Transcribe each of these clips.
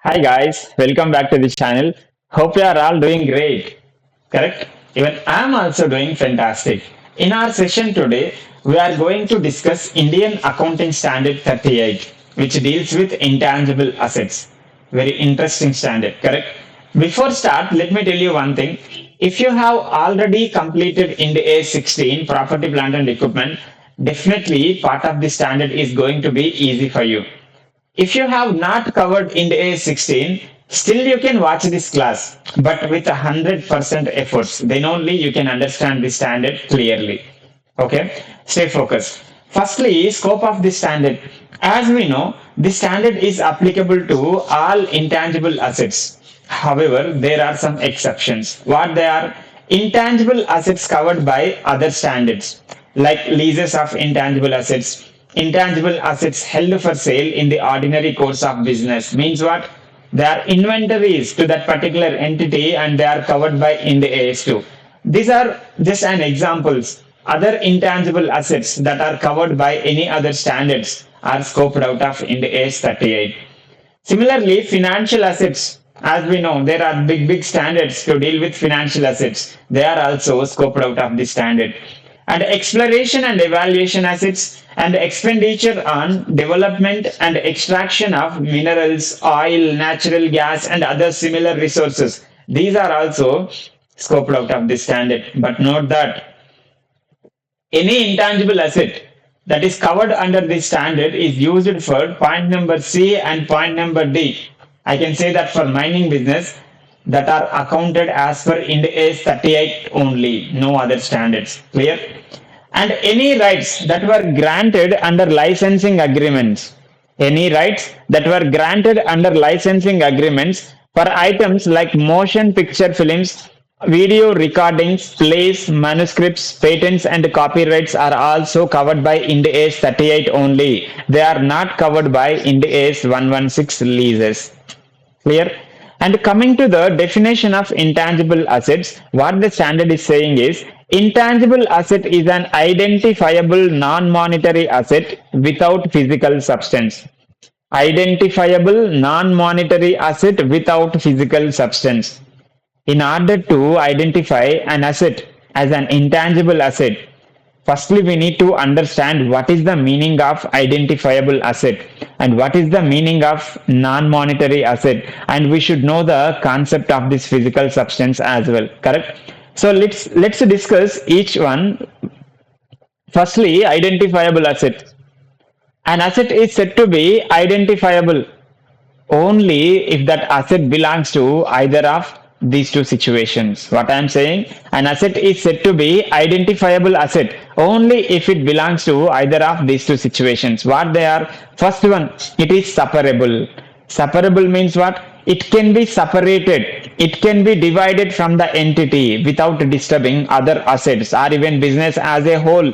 Hi guys, welcome back to this channel. Hope you are all doing great. Correct? Even I am also doing fantastic. In our session today, we are going to discuss Indian Accounting Standard 38, which deals with intangible assets. Very interesting standard, correct? Before start, let me tell you one thing. If you have already completed Ind AS 16, property, plant and equipment, definitely part of the standard is going to be easy for you. If you have not covered Ind AS 16, still you can watch this class, but with 100% efforts. Then only you can understand the standard clearly. Okay, stay focused. Firstly, scope of the standard. As we know, the standard is applicable to all intangible assets. However, there are some exceptions. What they are? Intangible assets covered by other standards, like leases of intangible assets. Intangible assets held for sale in the ordinary course of business means what? They are inventories to that particular entity and they are covered by Ind AS 2. These are just an examples. Other intangible assets that are covered by any other standards are scoped out of Ind AS 38. Similarly, financial assets, as we know, there are big standards to deal with financial assets. They are also scoped out of this standard. And exploration and evaluation assets and expenditure on development and extraction of minerals, oil, natural gas, and other similar resources. These are also scoped out of this standard. But note that any intangible asset that is covered under this standard is used for point number C and point number D. I can say that for mining business that are accounted as per Ind AS 38 only, no other standards. Clear? And any rights that were granted under licensing agreements, any rights that were granted under licensing agreements for items like motion picture films, video recordings, plays, manuscripts, patents, and copyrights are also covered by Ind AS 38 only. They are not covered by Ind AS 116 leases. Clear? And coming to the definition of intangible assets, what the standard is saying is intangible asset is an identifiable non-monetary asset without physical substance. Identifiable non-monetary asset without physical substance. In order to identify an asset as an intangible asset, firstly we need to understand what is the meaning of identifiable asset and what is the meaning of non-monetary asset, and we should know the concept of this physical substance as well. Correct? So let's discuss each one. Firstly, identifiable asset. An asset is said to be identifiable only if that asset belongs to either of these two situations. What I am saying, an asset is said to be identifiable asset only if it belongs to either of these two situations. What they are? First one, it is separable. Separable means what? It can be separated. It can be divided from the entity without disturbing other assets or even business as a whole,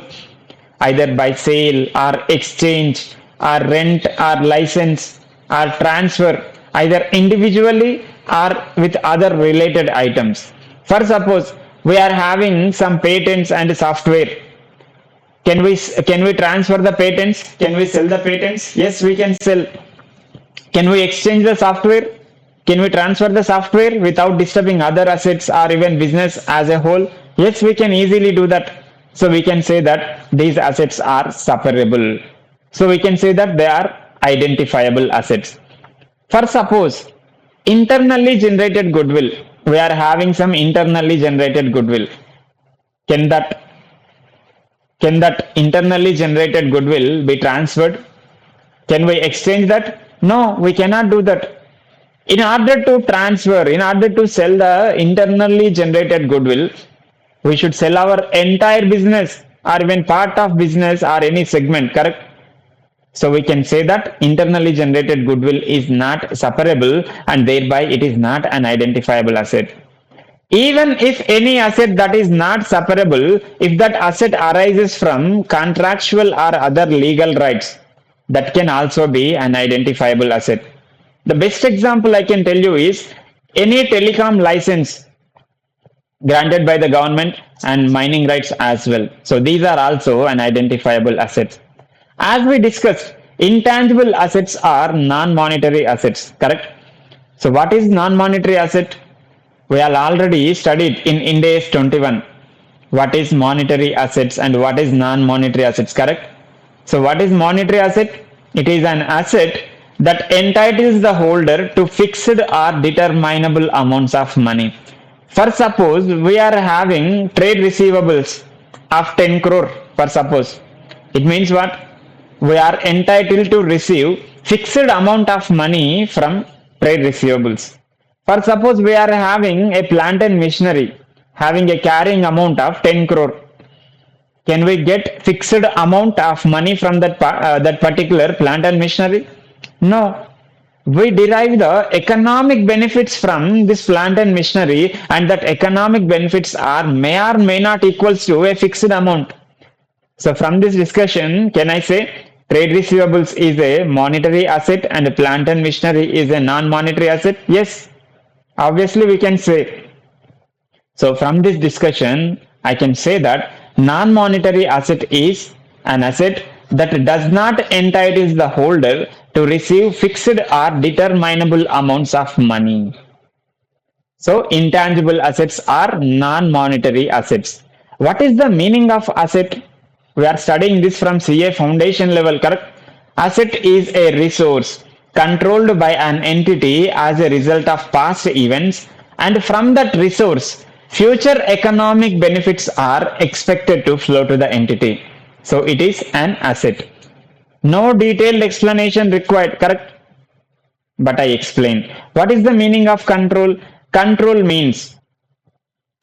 either by sale or exchange or rent or license or transfer, either individually or with other related items. For suppose we are having some patents and software. Can we transfer the patents? Can we sell the patents? Yes, we can sell. Can we exchange the software? Can we transfer the software without disturbing other assets or even business as a whole? Yes, we can easily do that. So we can say that these assets are separable. So we can say that they are identifiable assets. For suppose internally generated goodwill, we are having some internally generated goodwill. Can that internally generated goodwill be transferred? Can we exchange that? No, we cannot do that. In order to transfer, in order to sell the internally generated goodwill, we should sell our entire business or even part of business or any segment, correct? So we can say that internally generated goodwill is not separable and thereby it is not an identifiable asset. Even if any asset that is not separable, if that asset arises from contractual or other legal rights, that can also be an identifiable asset. The best example I can tell you is any telecom license granted by the government and mining rights as well. So these are also an identifiable asset. As we discussed, intangible assets are non-monetary assets, correct? So what is non-monetary asset? We have already studied in Ind AS 21 what is monetary assets and what is non-monetary assets, correct? So what is monetary asset? It is an asset that entitles the holder to fixed or determinable amounts of money. For suppose we are having trade receivables of 10 crore for suppose. It means what? We are entitled to receive fixed amount of money from trade receivables. For suppose we are having a plant and machinery having a carrying amount of 10 crore. Can we get fixed amount of money from that particular plant and machinery? No. We derive the economic benefits from this plant and machinery, and that economic benefits are may or may not equals to a fixed amount. So from this discussion, can I say trade receivables is a monetary asset and plant and machinery is a non-monetary asset? Yes, obviously we can say. So from this discussion, I can say that non-monetary asset is an asset that does not entitle the holder to receive fixed or determinable amounts of money. So intangible assets are non-monetary assets. What is the meaning of asset? We are studying this from CA foundation level, correct? Asset is a resource controlled by an entity as a result of past events, and from that resource, future economic benefits are expected to flow to the entity. So it is an asset. No detailed explanation required, correct? But I explain. What is the meaning of control? Control means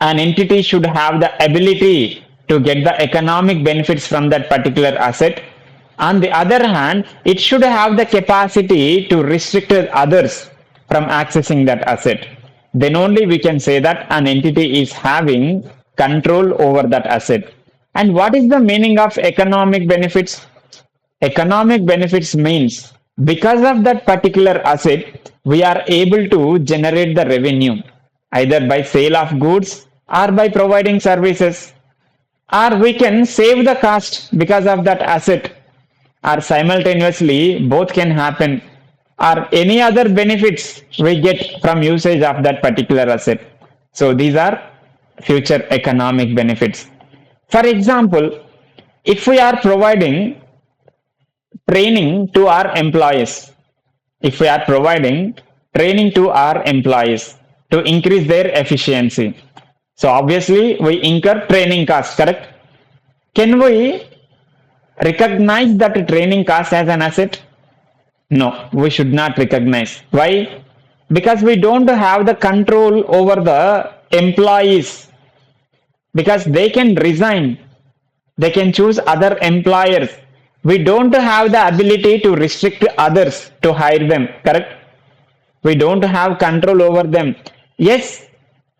an entity should have the ability to get the economic benefits from that particular asset. On the other hand, it should have the capacity to restrict others from accessing that asset. Then only we can say that an entity is having control over that asset. And what is the meaning of economic benefits? Economic benefits means because of that particular asset, we are able to generate the revenue either by sale of goods or by providing services, or we can save the cost because of that asset, or simultaneously both can happen, or any other benefits we get from usage of that particular asset. So these are future economic benefits. For example, if we are providing training to our employees, if we are providing training to our employees to increase their efficiency, so obviously we incur training costs, correct? Can we recognize that training cost as an asset? No, we should not recognize. Why? Because we don't have the control over the employees, because they can resign, they can choose other employers. We don't have the ability to restrict others to hire them, correct? We don't have control over them. Yes,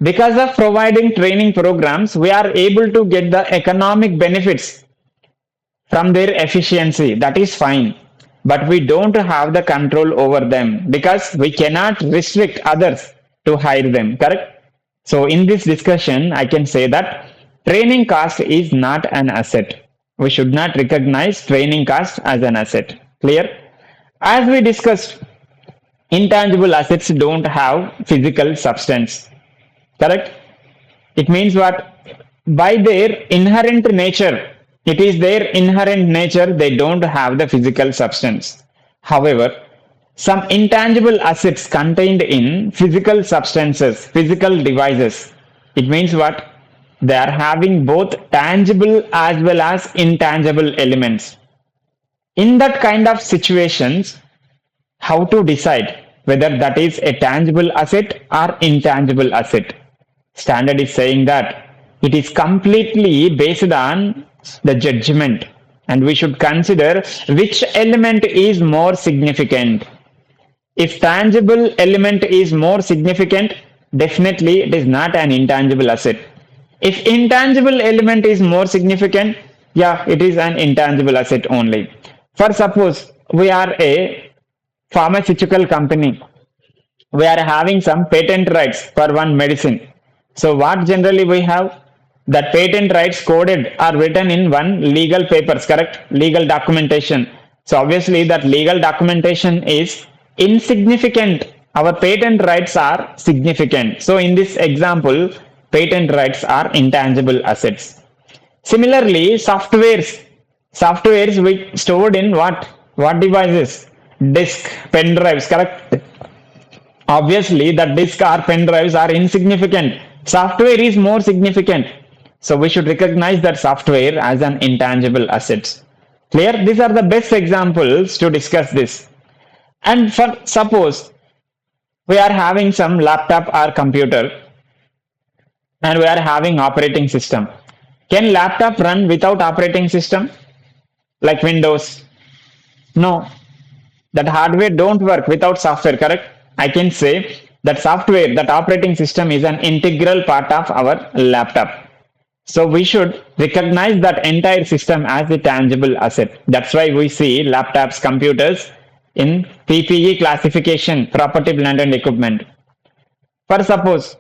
because of providing training programs, we are able to get the economic benefits from their efficiency. That is fine. But we don't have the control over them because we cannot restrict others to hire them, correct? So in this discussion, I can say that training cost is not an asset. We should not recognize training cost as an asset. Clear? As we discussed, intangible assets don't have physical substance. Correct? It means what? By their inherent nature, it is their inherent nature, they don't have the physical substance. However, some intangible assets contained in physical substances, physical devices. It means what? They are having both tangible as well as intangible elements. In that kind of situations, how to decide whether that is a tangible asset or intangible asset? Standard is saying that it is completely based on the judgment, and we should consider which element is more significant. If tangible element is more significant, definitely it is not an intangible asset. If intangible element is more significant, yeah, it is an intangible asset only. For suppose we are a pharmaceutical company, we are having some patent rights for one medicine. So what generally we have? That patent rights coded are written in one legal papers, correct? Legal documentation. So obviously that legal documentation is insignificant our patent rights are significant. So in this example, patent rights are intangible assets. Similarly, softwares which stored in what devices? Disk, pen drives, correct? Obviously, the disk or pen drives are insignificant. Software is more significant. So we should recognize that software as an intangible asset. Clear? These are the best examples to discuss this. And for suppose we are having some laptop or computer and we are having operating system. Can laptop run without operating system like Windows? No, that hardware don't work without software, correct? I can say that software, that operating system is an integral part of our laptop. So we should recognize that entire system as a tangible asset. That's why we see laptops, computers in PPE classification, property, plant and equipment. For suppose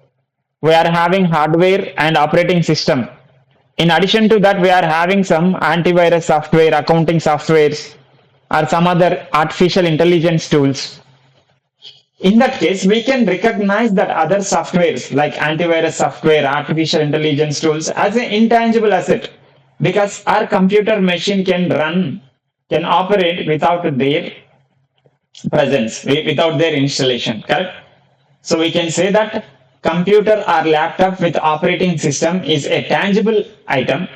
we are having hardware and operating system. In addition to that, we are having some antivirus software, accounting softwares, or some other artificial intelligence tools. In that case, we can recognize that other softwares like antivirus software, artificial intelligence tools as an intangible asset because our computer machine can operate without their presence, without their installation, correct? So we can say that computer or laptop with operating system is a tangible item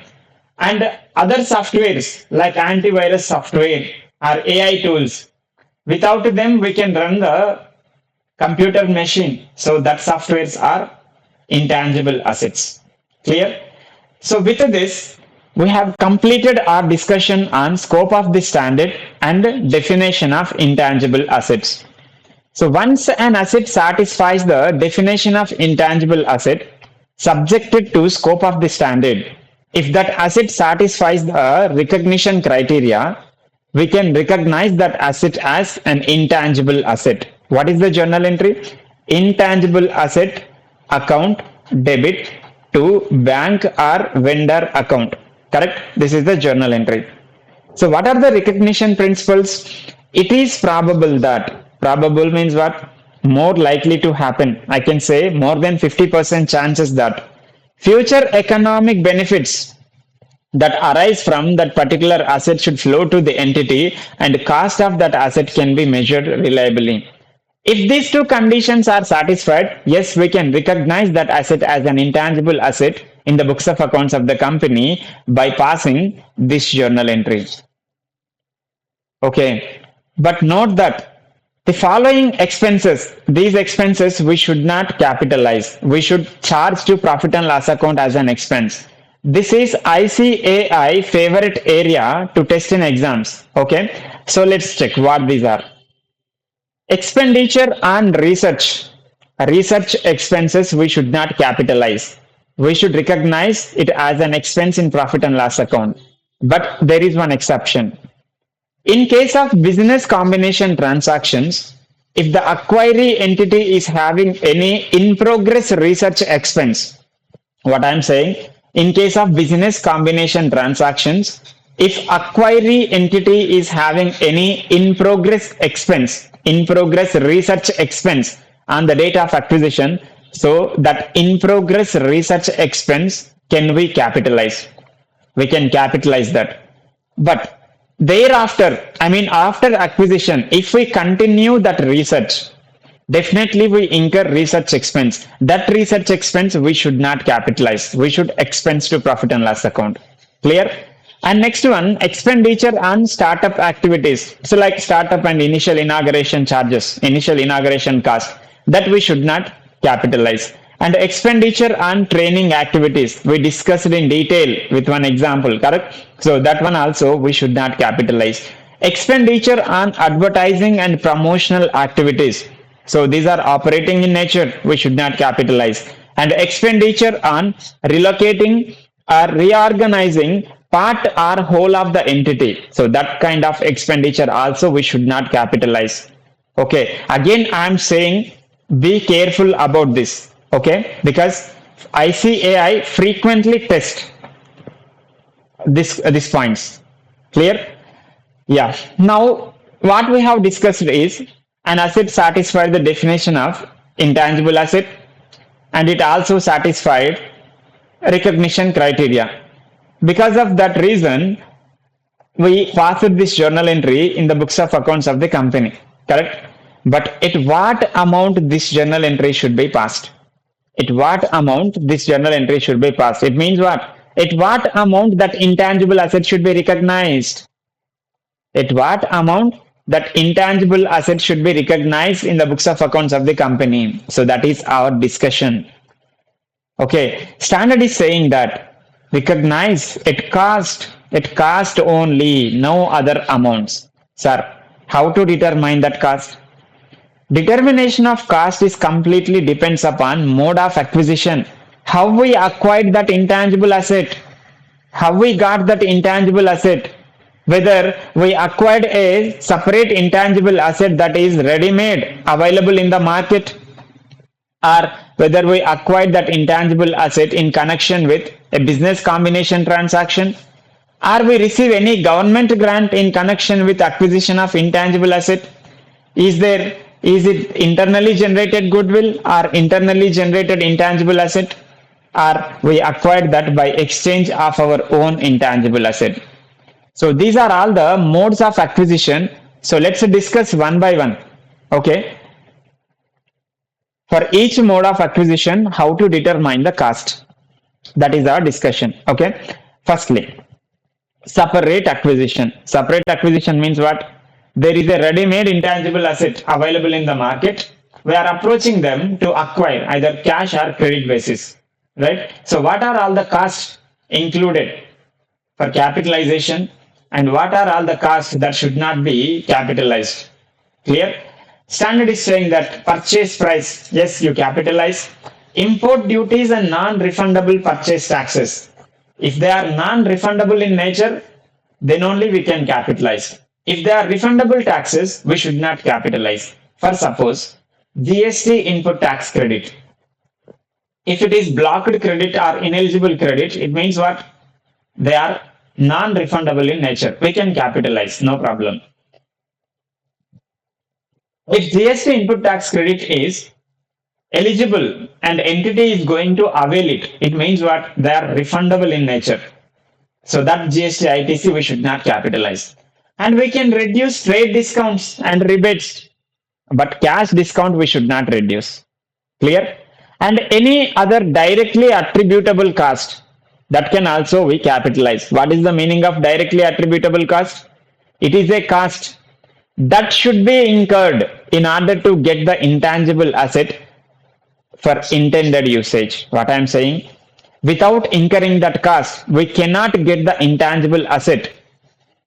and other softwares like antivirus software or AI tools, without them we can run the computer machine. So that softwares are intangible assets. Clear? So with this, we have completed our discussion on scope of the standard and definition of intangible assets. So once an asset satisfies the definition of intangible asset subjected to scope of the standard, if that asset satisfies the recognition criteria, we can recognize that asset as an intangible asset. What is the journal entry? Intangible asset account debit to bank or vendor account. Correct? This is the journal entry. So what are the recognition principles? It is probable that. Probable means what? More likely to happen. I can say more than 50% chances that future economic benefits that arise from that particular asset should flow to the entity and cost of that asset can be measured reliably. If these two conditions are satisfied, yes, we can recognize that asset as an intangible asset in the books of accounts of the company by passing this journal entry. Okay, but note that the following expenses, these expenses we should not capitalize. We should charge to profit and loss account as an expense. This is ICAI favorite area to test in exams. Okay, so let's check what these are. Expenditure on research. Research expenses we should not capitalize. We should recognize it as an expense in profit and loss account. But there is one exception. In case of business combination transactions, if the acquiring entity is having any in progress research expense, what I am saying, in case of business combination transactions, if acquiring entity is having any in progress expense, in progress research expense on the date of acquisition, so that in progress research expense can we capitalize? We can capitalize that. But thereafter, I mean after acquisition, if we continue that research, definitely we incur research expense. That research expense we should not capitalize. We should expense to profit and loss account. Clear? And next one, expenditure on startup activities. So like startup and initial inauguration charges, initial inauguration cost, that we should not capitalize. And expenditure on training activities, we discussed in detail with one example, correct? So that one also we should not capitalize. Expenditure on advertising and promotional activities. So these are operating in nature, we should not capitalize. And expenditure on relocating or reorganizing part or whole of the entity. So that kind of expenditure also we should not capitalize. Okay, again I am saying be careful about this. Okay, because ICAI frequently test these points. Clear? Yeah. Now what we have discussed is An asset satisfied the definition of intangible asset, and it also satisfied recognition criteria. Because of that reason, we passed this journal entry in the books of accounts of the company, correct? But at what amount this journal entry should be passed? At what amount this journal entry should be passed? It means what? At what amount that intangible asset should be recognized? At what amount that intangible asset should be recognized in the books of accounts of the company? So that is our discussion. Okay, standard is saying that recognize at cost only, no other amounts. Sir, how to determine that cost? Determination of cost is completely depends upon mode of acquisition. How we acquired that intangible asset, how we got that intangible asset, whether we acquired a separate intangible asset that is ready made available in the market, or whether we acquired that intangible asset in connection with a business combination transaction, or we receive any government grant in connection with acquisition of intangible asset. Is it internally generated goodwill or internally generated intangible asset, or we acquired that by exchange of our own intangible asset? So these are all the modes of acquisition. So let's discuss one by one. Okay. For each mode of acquisition, how to determine the cost. That is our discussion. Okay. Firstly, separate acquisition. Separate acquisition means what? There is a ready-made intangible asset available in the market. We are approaching them to acquire either cash or credit basis. Right? So what are all the costs included for capitalization, and what are all the costs that should not be capitalized? Clear? Standard is saying that purchase price, yes, you capitalize. Import duties and non-refundable purchase taxes. If they are non-refundable in nature, then only we can capitalize. If they are refundable taxes, we should not capitalize. For suppose, GST input tax credit. If it is blocked credit or ineligible credit, it means what? They are non-refundable in nature. We can capitalize, no problem. If GST input tax credit is eligible and entity is going to avail it, it means what? They are refundable in nature. So that GST ITC we should not capitalize. And we can reduce trade discounts and rebates, but cash discount we should not reduce. Clear? And any other directly attributable cost, that can also we capitalize. What is the meaning of directly attributable cost? It is a cost that should be incurred in order to get the intangible asset for intended usage. What I am saying? Without incurring that cost, we cannot get the intangible asset.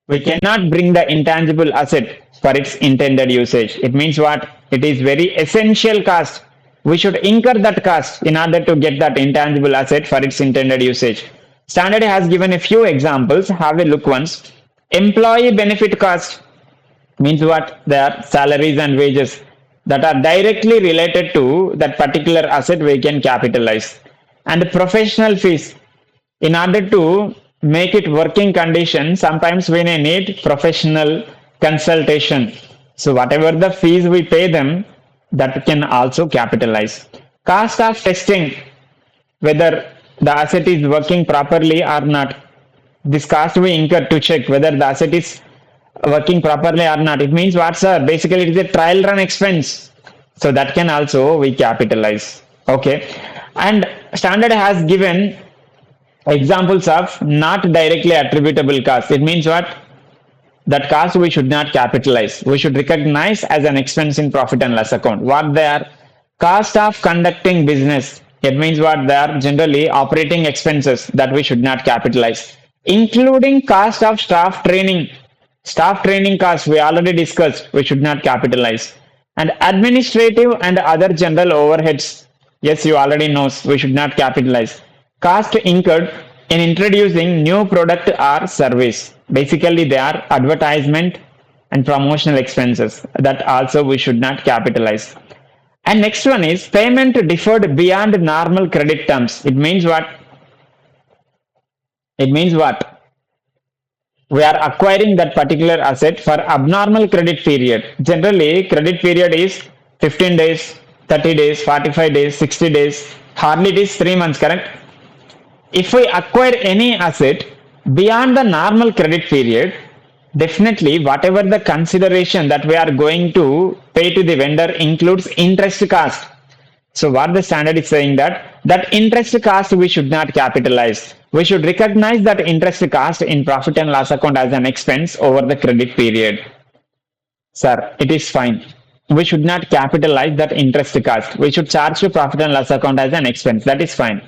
We cannot bring the intangible asset for its intended usage. It means what? It is very essential cost. We should incur that cost in order to get that intangible asset for its intended usage. Standard has given a few examples. Have a look once. Employee benefit cost means what? They are salaries and wages that are directly related to that particular asset we can capitalize. And professional fees, in order to make it working condition, sometimes we may need professional consultation. So whatever the fees we pay them, that can also capitalize. Cost of testing, whether the asset is working properly or not. This cost we incur to check whether the asset is working properly or not. It means what, sir? Basically it is a trial run expense. So that can also we capitalize. Okay. And standard has given examples of not directly attributable cost. It means what? That cost we should not capitalize. We should recognize as an expense in profit and loss account. What they are? Cost of conducting business. It means what? They are generally operating expenses that we should not capitalize. Including cost of staff training. Staff training cost we already discussed. We should not capitalize. And administrative and other general overheads. Yes, you already know. We should not capitalize. Cost incurred in introducing new product or service. Basically, they are advertisement and promotional expenses that also we should not capitalize. And next one is payment deferred beyond normal credit terms. It means what? It means what? we are acquiring that particular asset for abnormal credit period. Generally credit period is 15 days, 30 days, 45 days, 60 days, hardly it is 3 months, correct? If we acquire any asset beyond the normal credit period, definitely whatever the consideration that we are going to pay to the vendor includes interest cost. So what the standard is saying that interest cost we should not capitalize. We should recognize that interest cost in profit and loss account as an expense over the credit period. Sir, it is fine. We should not capitalize that interest cost. We should charge to profit and loss account as an expense. That is fine.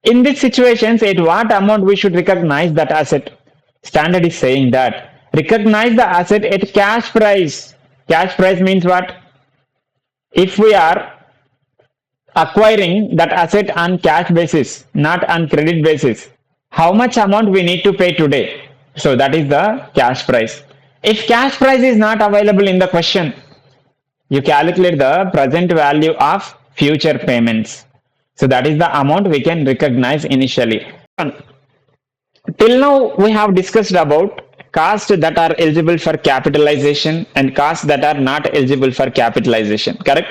In these situations, at what amount we should recognize that asset? Standard is saying that recognize the asset at cash price. Cash price means what? If we are acquiring that asset on cash basis, not on credit basis, how much amount we need to pay today? So that is the cash price. If cash price is not available in the question, you calculate the present value of future payments. So that is the amount we can recognize initially. Till now we have discussed about costs that are eligible for capitalization and costs that are not eligible for capitalization, correct?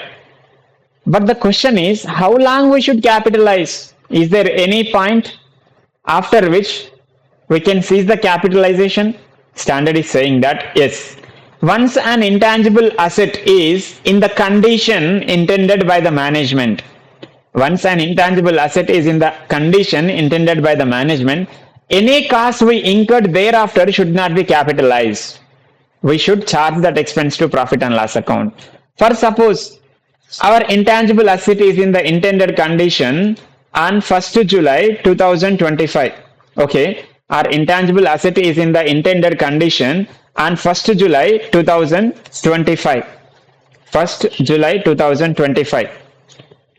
But the question is how long we should capitalize? Is there any point after which we can cease the capitalization? Standard is saying that yes. Once an intangible asset is in the condition intended by the management, once an intangible asset is in the condition intended by the management, any cost we incurred thereafter should not be capitalized. We should charge that expense to profit and loss account. For suppose our intangible asset is in the intended condition on 1st July 2025. Okay, our intangible asset is in the intended condition on 1st July 2025. 1st July 2025.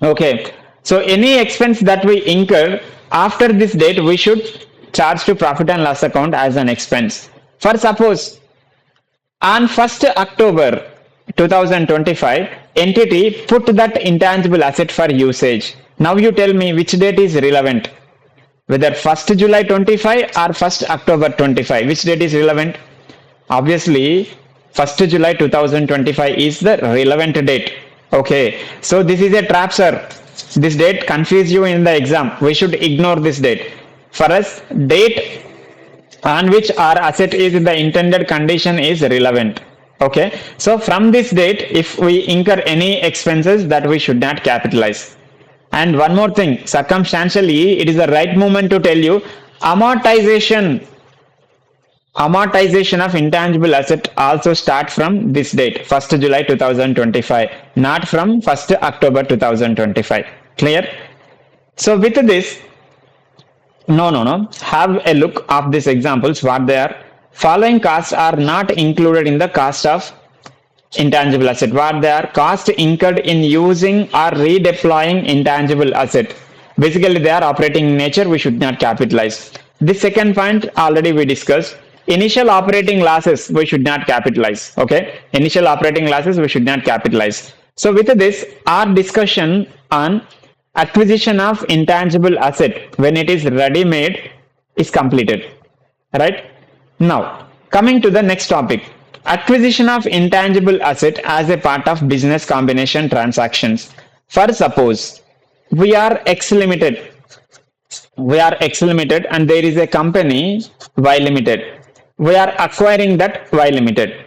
Okay, so any expense that we incur after this date, we should charge to profit and loss account as an expense. For suppose on 1st October 2025, entity put that intangible asset for usage. Now you tell me which date is relevant, whether 1st July 25 or 1st October 25. Which date is relevant? Obviously 1st July 2025 is the relevant date. Okay, so this is a trap, sir. This date confuse you in the exam. We should ignore this date. For us, date on which our asset is in the intended condition is relevant. Okay, so from this date, if we incur any expenses, that we should not capitalize. And one more thing, circumstantially, it is the right moment to tell you amortization of intangible asset also start from this date, 1st July 2025, not from 1st October 2025. Clear? So with this, no. Have a look of these examples, what they are. Following costs are not included in the cost of intangible asset. What they are? Cost incurred in using or redeploying intangible asset. Basically, they are operating in nature. We should not capitalize. The second point already we discussed. Initial operating losses we should not capitalize. Okay, initial operating losses we should not capitalize. So with this, our discussion on acquisition of intangible asset when it is ready made is completed. Right? Now, coming to the next topic, acquisition of intangible asset as a part of business combination transactions. For suppose we are X Limited, and there is a company Y Limited. We are acquiring that Y Limited.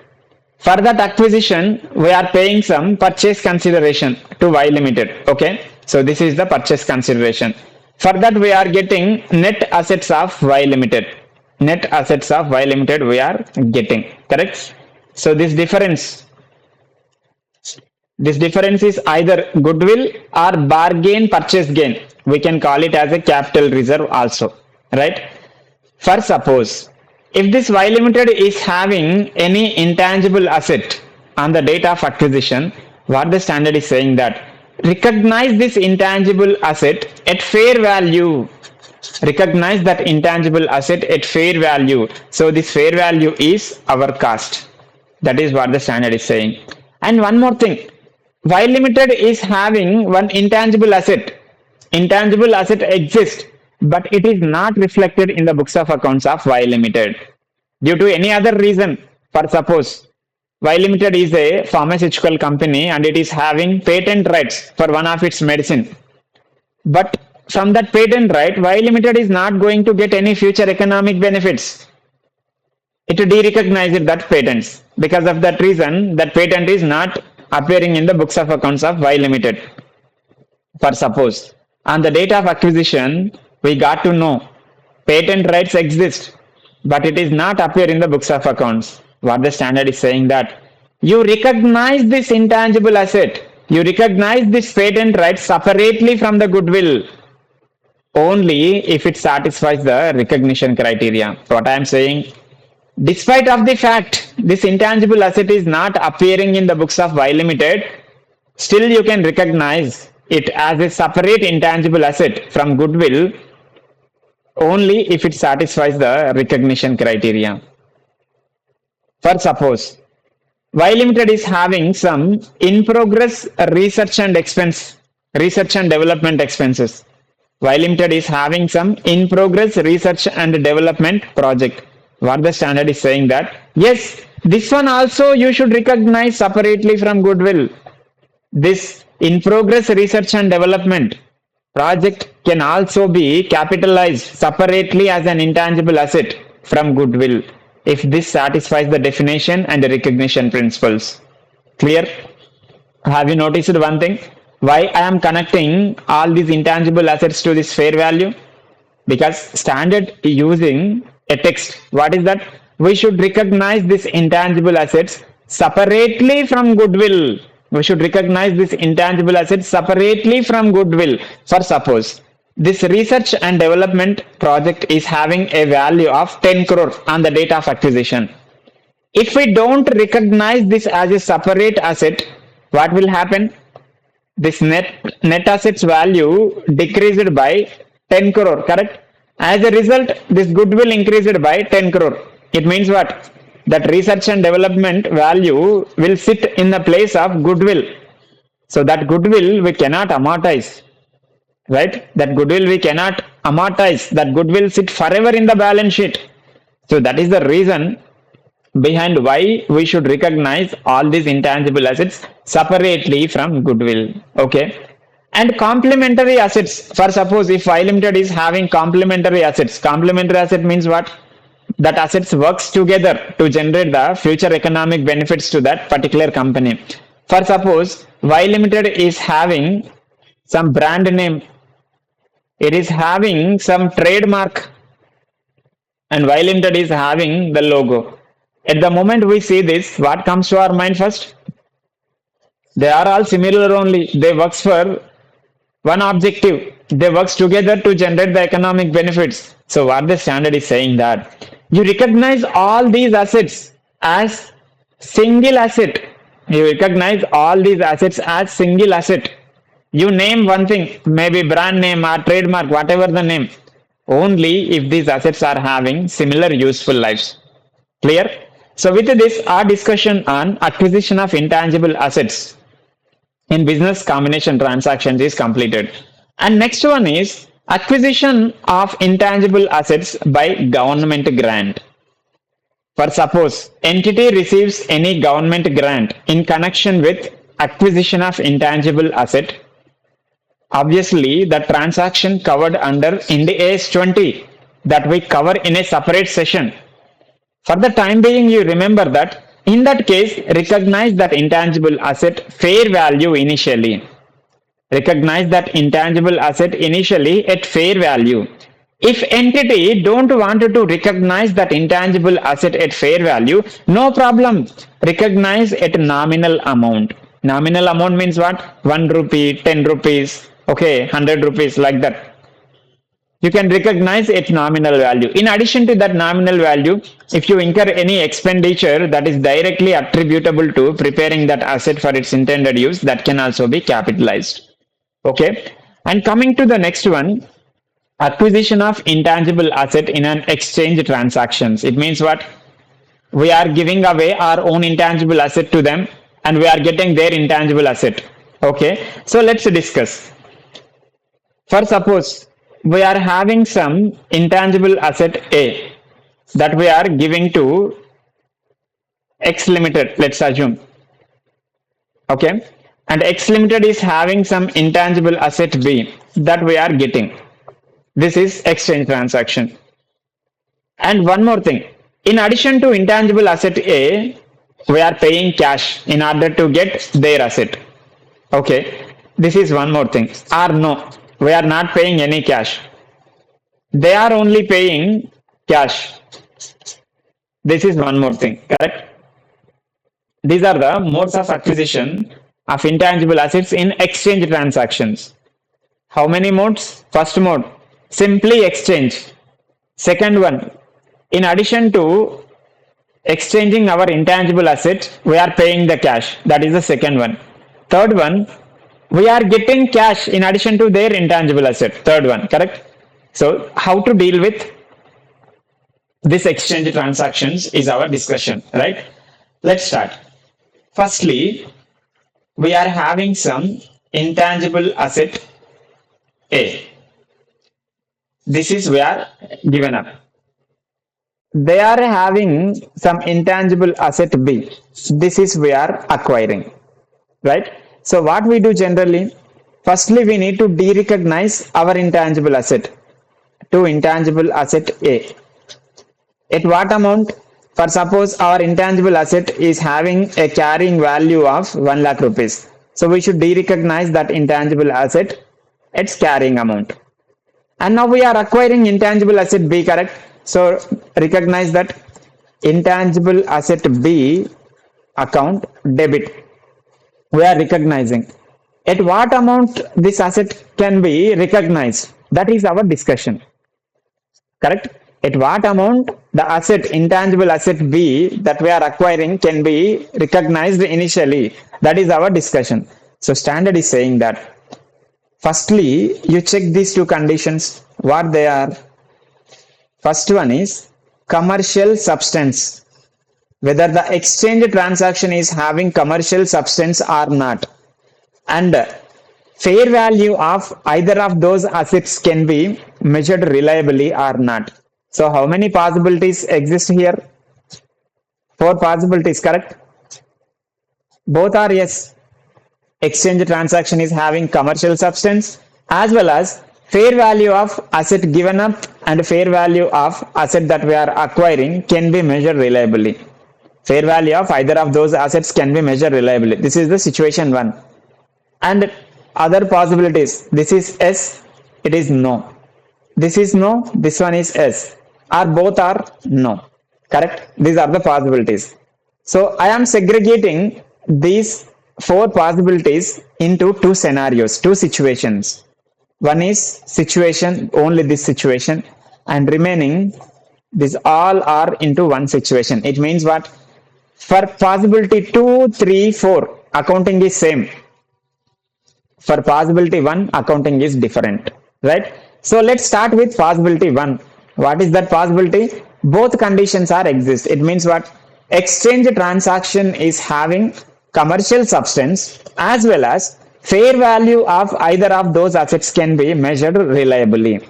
For that acquisition, we are paying some purchase consideration to Y Limited. Okay, so this is the purchase consideration. For that, we are getting net assets of Y Limited. Net assets of Y Limited we are getting, correct? So this difference is either goodwill or bargain purchase gain. We can call it as a capital reserve also, right? For suppose if this Y Limited is having any intangible asset on the date of acquisition, what the standard is saying that recognize this intangible asset at fair value. Recognize that intangible asset at fair value. So this fair value is our cost. That is what the standard is saying. And one more thing, Y Limited is having one intangible asset. Intangible asset exists, but it is not reflected in the books of accounts of Y Limited. due to any other reason. For suppose, Y Limited is a pharmaceutical company and it is having patent rights for one of its medicine. But from that patent right, Y Limited is not going to get any future economic benefits. It de-recognized that patents. Because of that reason, that patent is not appearing in the books of accounts of Y Limited. For suppose, on the date of acquisition, we got to know patent rights exist, but it is not appear in the books of accounts. What the standard is saying that you recognize this intangible asset, you recognize this patent rights separately from the goodwill only if it satisfies the recognition criteria. What I am saying, despite of the fact this intangible asset is not appearing in the books of Y Limited, still you can recognize it as a separate intangible asset from goodwill only if it satisfies the recognition criteria. For suppose, Y Limited is having some in progress research and development expenses. Y Limited is having some in progress research and development project. What the standard is saying that, yes, this one also you should recognize separately from goodwill. This in progress research and development project can also be capitalized separately as an intangible asset from goodwill if this satisfies the definition and the recognition principles. Clear? Have you noticed one thing? Why I am connecting all these intangible assets to this fair value? Because standard using a text. What is that? We should recognize this intangible assets separately from goodwill. We should recognize this intangible assets separately from goodwill. For suppose, this research and development project is having a value of 10 crore on the date of acquisition. If we don't recognize this as a separate asset, what will happen? This net assets value decreased by 10 crore, correct? As a result, this goodwill increased by 10 crore. It means what? That research and development value will sit in the place of goodwill. So that goodwill we cannot amortize, right? That goodwill we cannot amortize. That goodwill sit forever in the balance sheet. So that is the reason behind why we should recognize all these intangible assets separately from goodwill. Okay. And complementary assets. For suppose if Y Limited is having complementary assets. Complementary asset means what? That assets works together to generate the future economic benefits to that particular company. For suppose Y Limited is having some brand name, it is having some trademark, and Y Limited is having the logo. At the moment we see this, what comes to our mind first? They are all similar only. They works for one objective. They works together to generate the economic benefits. So what the standard is saying that you recognize all these assets as single asset. You recognize all these assets as single asset. You name one thing, maybe brand name or trademark, whatever the name, only if these assets are having similar useful lives. Clear? So with this, our discussion on acquisition of intangible assets in business combination transactions is completed. And next one is acquisition of intangible assets by government grant. For suppose entity receives any government grant in connection with acquisition of intangible asset, obviously the transaction covered under Ind AS 20 that we cover in a separate session. For the time being, you remember that in that case, recognize that intangible asset fair value initially. Recognize that intangible asset initially at fair value. If entity don't want to recognize that intangible asset at fair value, no problem. Recognize at nominal amount. Nominal amount means what? 1 rupee, 10 rupees, okay, 100 rupees, like that. You can recognize its nominal value. In addition to that nominal value, if you incur any expenditure that is directly attributable to preparing that asset for its intended use, that can also be capitalized. Okay. And coming to the next one, acquisition of intangible asset in an exchange transactions. It means what? We are giving away our own intangible asset to them and we are getting their intangible asset. Okay. So let's discuss. For suppose we are having some intangible asset A. that we are giving to X Limited, let's assume. Okay. And X Limited is having some intangible asset B that we are getting. This is exchange transaction. And one more thing. In addition to intangible asset A, we are paying cash in order to get their asset. Okay. This is one more thing. Or no, we are not paying any cash. They are only paying cash. This is one more thing. Correct? These are the modes of acquisition of intangible assets in exchange transactions. How many modes? First mode, simply exchange. Second one, in addition to exchanging our intangible asset, we are paying the cash. That is the second one. Third one, we are getting cash in addition to their intangible asset. Third one, correct? So, how to deal with this exchange transactions is our discussion, right? Let's start. Firstly, we are having some intangible asset A. This is we are given up. They are having some intangible asset B. This is we are acquiring, right? So what we do generally, firstly we need to de-recognize our intangible asset to intangible asset A. At what amount? For suppose our intangible asset is having a carrying value of 1 lakh rupees. So we should de-recognize that intangible asset, its carrying amount. And now we are acquiring intangible asset B, correct? So recognize that intangible asset B account debit. We are recognizing. At what amount this asset can be recognized? That is our discussion. Correct? At what amount the asset, intangible asset B that we are acquiring can be recognized initially? That is our discussion. So standard is saying that. Firstly, you check these two conditions. What they are? First one is commercial substance. Whether the exchange transaction is having commercial substance or not. And fair value of either of those assets can be measured reliably or not. So how many possibilities exist here? 4 possibilities, correct? Both are yes. Exchange transaction is having commercial substance as well as fair value of asset given up and fair value of asset that we are acquiring can be measured reliably. Fair value of either of those assets can be measured reliably. This is the situation 1. And other possibilities, this is S, it is no. This is no, this one is S. Or both are no. Correct? These are the possibilities. So I am segregating these 4 possibilities into 2 scenarios, 2 situations. One is situation, only this situation, and remaining, these all are into one situation. It means what? For possibility 2, 3, 4, accounting is same. For possibility 1, accounting is different. Right? So let's start with possibility 1. What is that possibility? Both conditions are exist. It means what? Exchange transaction is having commercial substance as well as fair value of either of those assets can be measured reliably.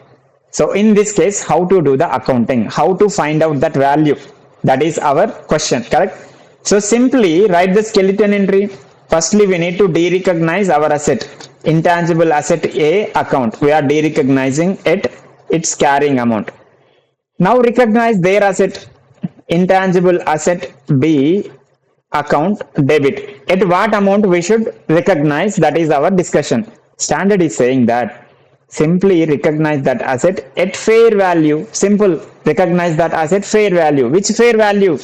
So in this case, how to do the accounting? How to find out that value? That is our question, correct? So simply write the skeleton entry. Firstly, we need to de-recognize our asset. Intangible asset A account. We are de-recognizing it, its carrying amount. Now recognize their asset. Intangible asset B account debit. At what amount we should recognize? That is our discussion. Standard is saying that simply recognize that asset at fair value. Simple. Recognize that asset fair value. Which fair value?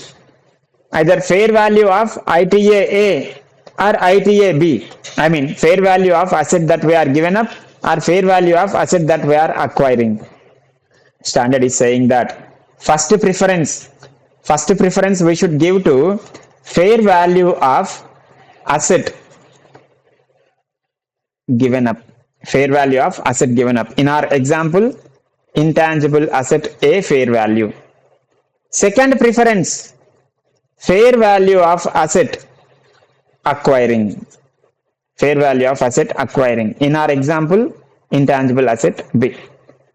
Either fair value of ITA A or ITA B. I mean fair value of asset that we are given up or fair value of asset that we are acquiring. Standard is saying that first preference we should give to fair value of asset given up. Fair value of asset given up. In our example, intangible asset A fair value. Second preference, fair value of asset acquiring. Fair value of asset acquiring. In our example, intangible asset B.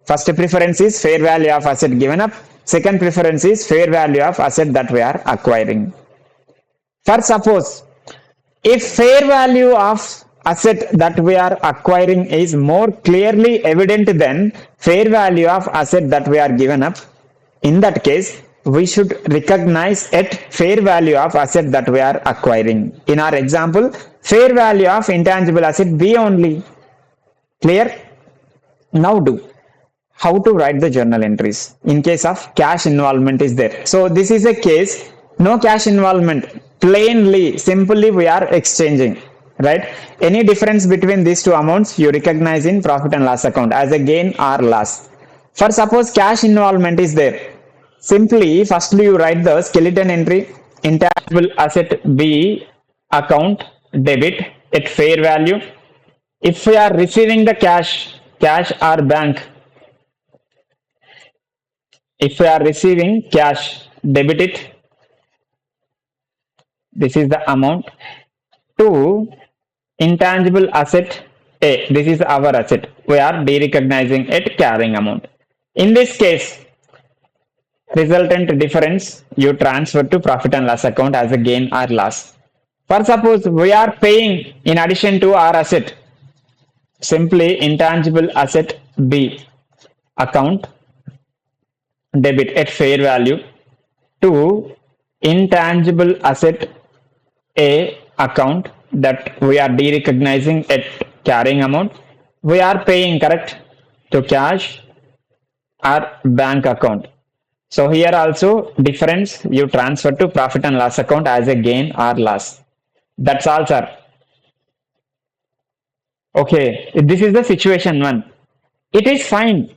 First preference is fair value of asset given up. Second preference is fair value of asset that we are acquiring. For suppose, if fair value of asset that we are acquiring is more clearly evident than fair value of asset that we are given up, in that case, we should recognize at fair value of asset that we are acquiring. In our example, fair value of intangible asset B only. Clear? Now do. How to write the journal entries in case of cash involvement is there. So this is a case, no cash involvement, plainly, simply we are exchanging, right? Any difference between these two amounts you recognize in profit and loss account as a gain or loss. For suppose cash involvement is there, simply firstly you write the skeleton entry, intangible asset B account debit at fair value. If we are receiving the cash or bank, if we are receiving cash, debit it. This is the amount to intangible asset A. This is our asset. We are de-recognizing at carrying amount. In this case, resultant difference you transfer to profit and loss account as a gain or loss. For suppose we are paying in addition to our asset, simply intangible asset B account debit at fair value to intangible asset A account that we are de-recognizing at carrying amount. We are paying, correct, to cash or bank account. So here also difference you transfer to profit and loss account as a gain or loss. That's all, sir. Okay, this is the situation one. It is fine.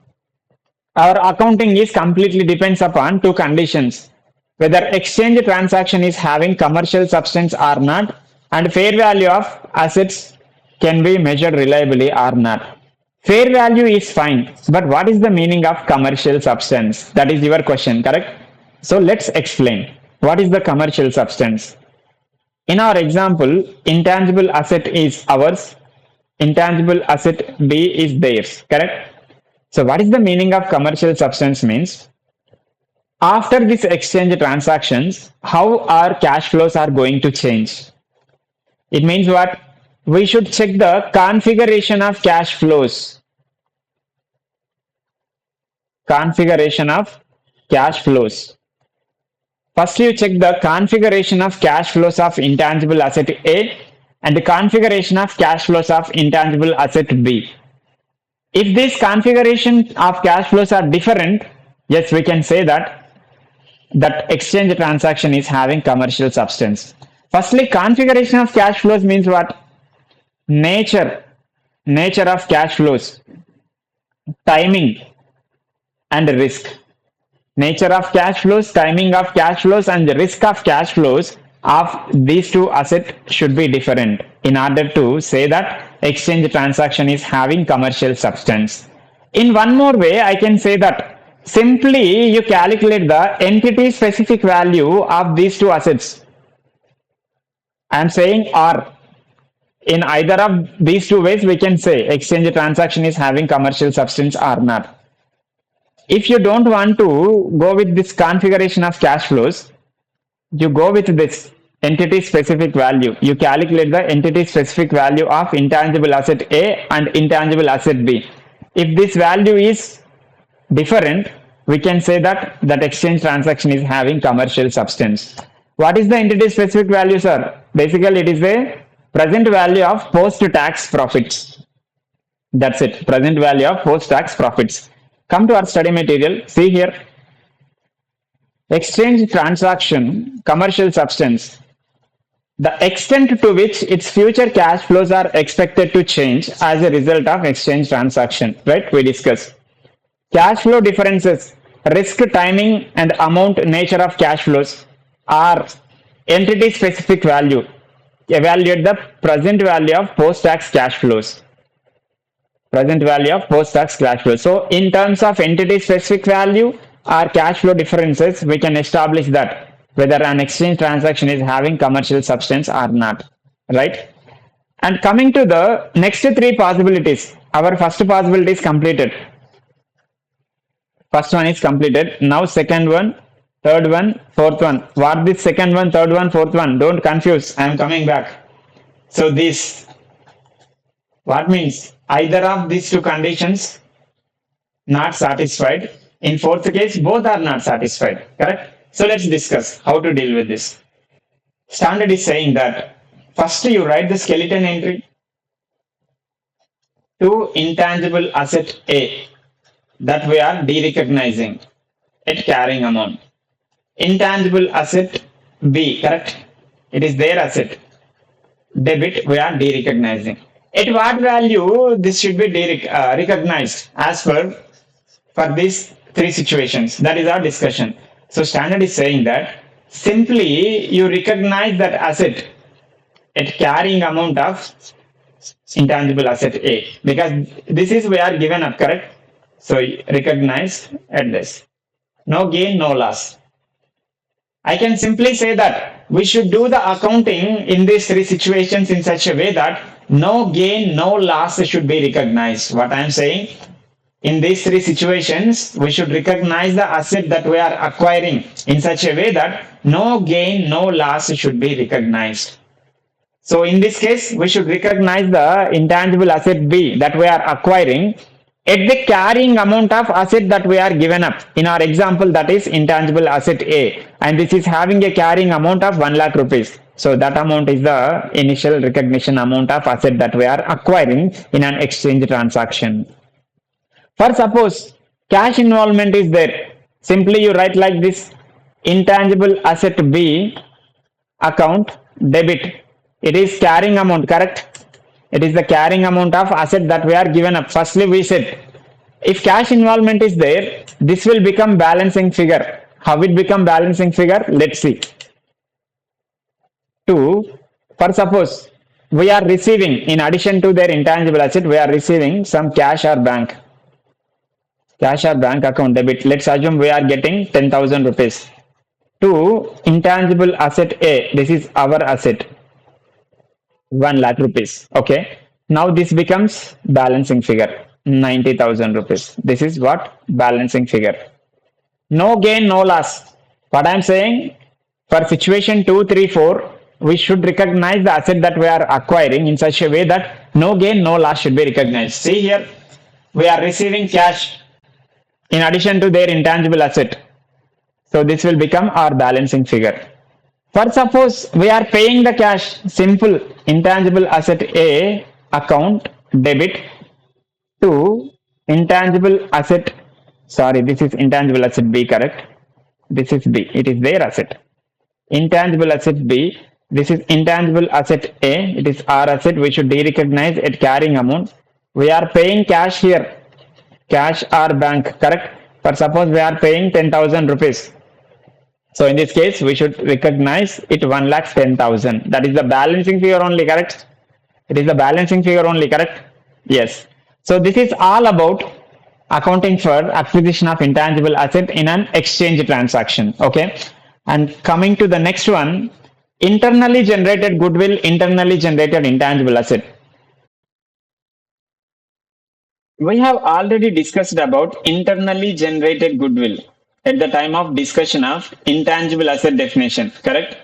Our accounting is completely depends upon two conditions: whether exchange transaction is having commercial substance or not, and fair value of assets can be measured reliably or not. Fair value is fine, but what is the meaning of commercial substance? That is your question, correct? So let's explain. What is the commercial substance? In our example, intangible asset is ours, intangible asset B is theirs, correct? So what is the meaning of commercial substance means? After this exchange transactions, how our cash flows are going to change? It means what? We should check the configuration of cash flows. Configuration of cash flows. First you check the configuration of cash flows of intangible asset A and the configuration of cash flows of intangible asset B. If this configuration of cash flows are different, yes, we can say that exchange transaction is having commercial substance. Firstly, configuration of cash flows means what? Nature of cash flows, timing and risk. Nature of cash flows, timing of cash flows, and the risk of cash flows of these two assets should be different in order to say that exchange transaction is having commercial substance. In one more way, I can say that simply you calculate the entity specific value of these two assets. I am saying or. In either of these two ways, we can say exchange transaction is having commercial substance or not. If you don't want to go with this configuration of cash flows, you go with this entity specific value. You calculate the entity specific value of intangible asset A and intangible asset B. If this value is different, we can say that exchange transaction is having commercial substance. What is the entity specific value, sir? Basically, it is a present value of post-tax profits. That's it. Present value of post-tax profits. Come to our study material. See here. Exchange transaction, commercial substance. The extent to which its future cash flows are expected to change as a result of exchange transaction. Right? We discussed. Cash flow differences, risk, timing, and amount, nature of cash flows are entity specific value. Evaluate the present value of post-tax cash flows. Present value of post-tax cash flows. So in terms of entity specific value or cash flow differences, we can establish that whether an exchange transaction is having commercial substance or not. Right? And coming to the next three possibilities, our first possibility is completed. First one is completed. Now second one, third one, fourth one. What this second one, third one, fourth one? Don't confuse. I am coming back. So this, what means? Either of these two conditions not satisfied. In fourth case, both are not satisfied. Correct? So let's discuss how to deal with this. Standard is saying that first you write the skeleton entry to intangible asset A that we are derecognizing at carrying amount. Intangible asset B, correct? It is their asset. Debit, we are derecognizing. At what value this should be recognized as per for these three situations? That is our discussion. So standard is saying that simply you recognize that asset at carrying amount of intangible asset A because this is we are given up, correct? So recognize at this. No gain, no loss. I can simply say that we should do the accounting in these three situations in such a way that no gain, no loss should be recognized. What I am saying, in these three situations, we should recognize the asset that we are acquiring in such a way that no gain, no loss should be recognized. So in this case, we should recognize the intangible asset B that we are acquiring at the carrying amount of asset that we are given up. In our example, that is intangible asset A, and this is having a carrying amount of 1 lakh rupees. So that amount is the initial recognition amount of asset that we are acquiring in an exchange transaction. For suppose cash involvement is there, simply you write like this: intangible asset B account debit. It is carrying amount, correct? It is the carrying amount of asset that we are given up. Firstly, we said if cash involvement is there, this will become balancing figure. How it become balancing figure? Let's see. 2. For suppose we are receiving, in addition to their intangible asset, we are receiving some cash or bank. Cash or bank account debit. Let's assume we are getting 10,000 rupees. To intangible asset A, this is our asset. 1 lakh rupees. Okay. Now this becomes balancing figure. 90,000 rupees. This is what? Balancing figure. No gain, no loss. What I am saying, for situation 2, 3, 4, we should recognize the asset that we are acquiring in such a way that no gain, no loss should be recognized. See here, we are receiving cash in addition to their intangible asset. So this will become our balancing figure. For suppose we are paying the cash, simple intangible asset A account debit to intangible asset, sorry, this is intangible asset B, correct? This is B, it is their asset. Intangible asset B, this is intangible asset A, it is our asset, we should derecognize at carrying amount. We are paying cash here, cash or bank, correct? For suppose we are paying 10,000 rupees. So in this case, we should recognize it 1,10,000. That is the balancing figure only, correct? It is the balancing figure only, correct? Yes. So this is all about accounting for acquisition of intangible asset in an exchange transaction. Okay. And coming to the next one, internally generated goodwill, internally generated intangible asset. We have already discussed about internally generated goodwill at the time of discussion of intangible asset definition, correct?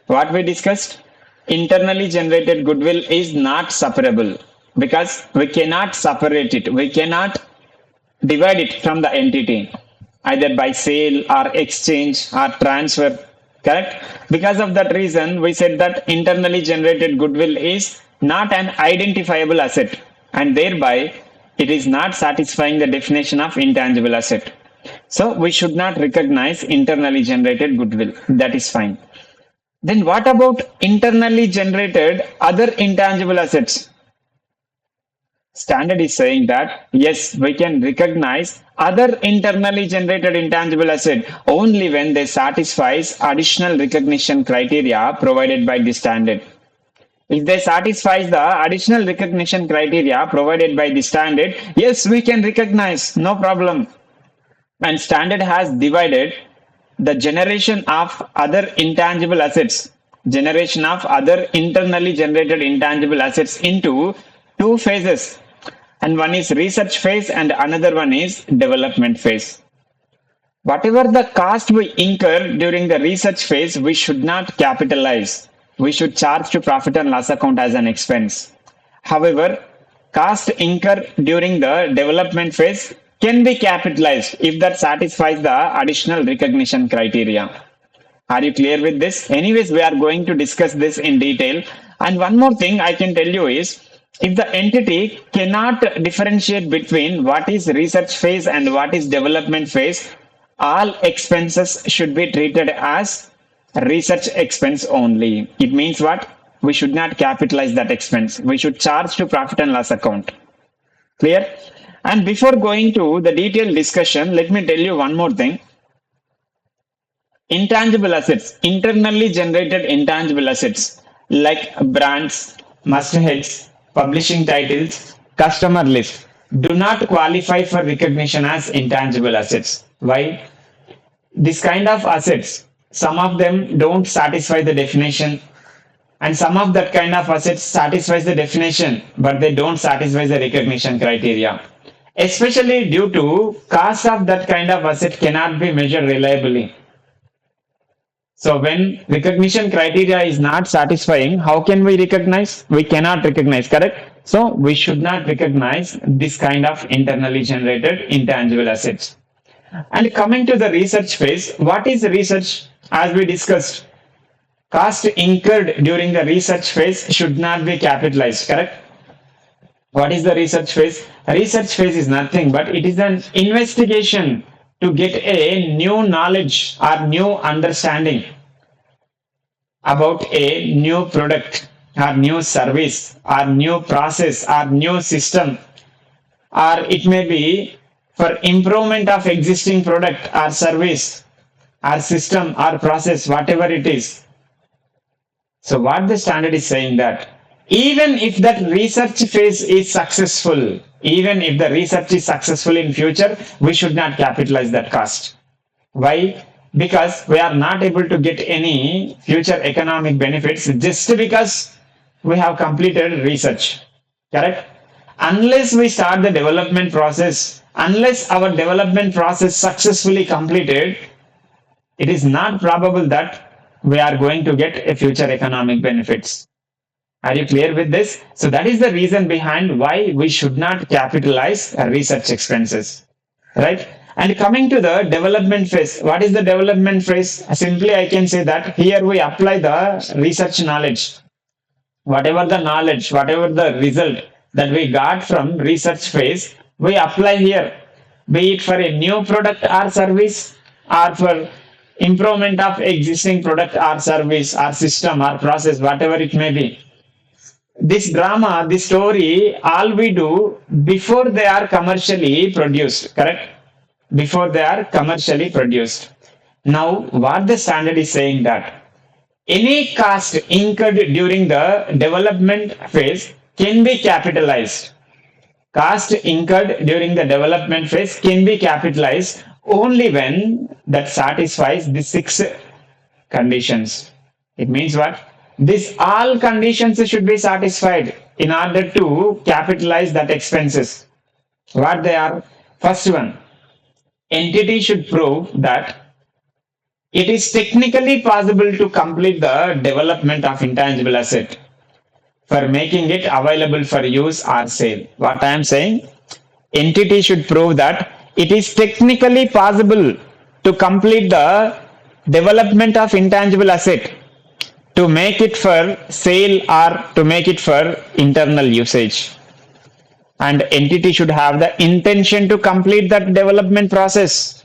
What we discussed? Internally generated goodwill is not separable because we cannot separate it. We cannot divide it from the entity either by sale or exchange or transfer, correct? Because of that reason, we said that internally generated goodwill is not an identifiable asset and thereby it is not satisfying the definition of intangible asset. So we should not recognize internally generated goodwill. That is fine. Then what about internally generated other intangible assets? Standard is saying that yes, we can recognize other internally generated intangible asset only when they satisfies additional recognition criteria provided by the standard. If they satisfies the additional recognition criteria provided by the standard, yes, we can recognize, no problem. And standard has divided the generation of other intangible assets, generation of other internally generated intangible assets into two phases. And one is research phase and another one is development phase. Whatever the cost we incur during the research phase, we should not capitalize. We should charge to profit and loss account as an expense. However, cost incurred during the development phase can be capitalized if that satisfies the additional recognition criteria. Are you clear with this? Anyways, we are going to discuss this in detail. And one more thing I can tell you is if the entity cannot differentiate between what is research phase and what is development phase, all expenses should be treated as research expense only. It means what? We should not capitalize that expense. We should charge to profit and loss account. Clear? And before going to the detailed discussion, let me tell you one more thing. Intangible assets, internally generated intangible assets like brands, mastheads, publishing titles, customer list do not qualify for recognition as intangible assets. Why? This kind of assets, some of them don't satisfy the definition, and some of that kind of assets satisfies the definition, but they don't satisfy the recognition criteria. Especially due to cost of that kind of asset cannot be measured reliably. So when recognition criteria is not satisfying, how can we recognize? We cannot recognize, correct? So we should not recognize this kind of internally generated intangible assets. And coming to the research phase, what is research? As we discussed, cost incurred during the research phase should not be capitalized, correct? What is the research phase? Research phase is nothing but it is an investigation to get a new knowledge or new understanding about a new product or new service or new process or new system, or it may be for improvement of existing product or service or system or process, whatever it is. So what the standard is saying that even if that research phase is successful, even if the research is successful in future, we should not capitalize that cost. Why? Because we are not able to get any future economic benefits just because we have completed research. Correct? Unless we start the development process, unless our development process successfully completed, it is not probable that we are going to get a future economic benefits. Are you clear with this? So that is the reason behind why we should not capitalize research expenses, right? And coming to the development phase, what is the development phase? Simply, I can say that here we apply the research knowledge. Whatever the knowledge, whatever the result that we got from research phase, we apply here, be it for a new product or service or for improvement of existing product or service or system or process, whatever it may be. This drama, this story, all we do before they are commercially produced, correct? Before they are commercially produced. Now, what the standard is saying that any cost incurred during the development phase can be capitalized. Cost incurred during the development phase can be capitalized only when that satisfies the six conditions. It means what? These all conditions should be satisfied in order to capitalize that expenses. What they are? First one, entity should prove that it is technically possible to complete the development of intangible asset for making it available for use or sale. What I am saying, entity should prove that it is technically possible to complete the development of intangible asset to make it for sale or to make it for internal usage. And entity should have the intention to complete that development process,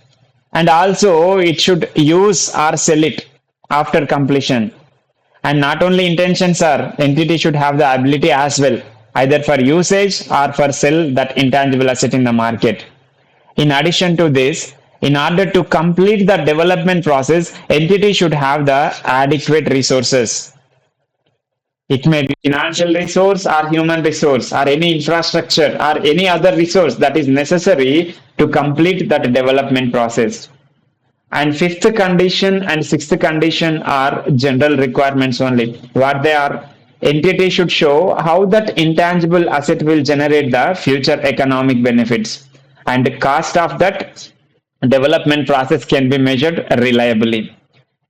and also it should use or sell it after completion. And not only intentions are, entity should have the ability as well, either for usage or for sell that intangible asset in the market. In addition to this, in order to complete the development process, entity should have the adequate resources. It may be financial resource or human resource or any infrastructure or any other resource that is necessary to complete that development process. And fifth condition and sixth condition are general requirements only. What they are? Entity should show how that intangible asset will generate the future economic benefits and cost of that development process can be measured reliably.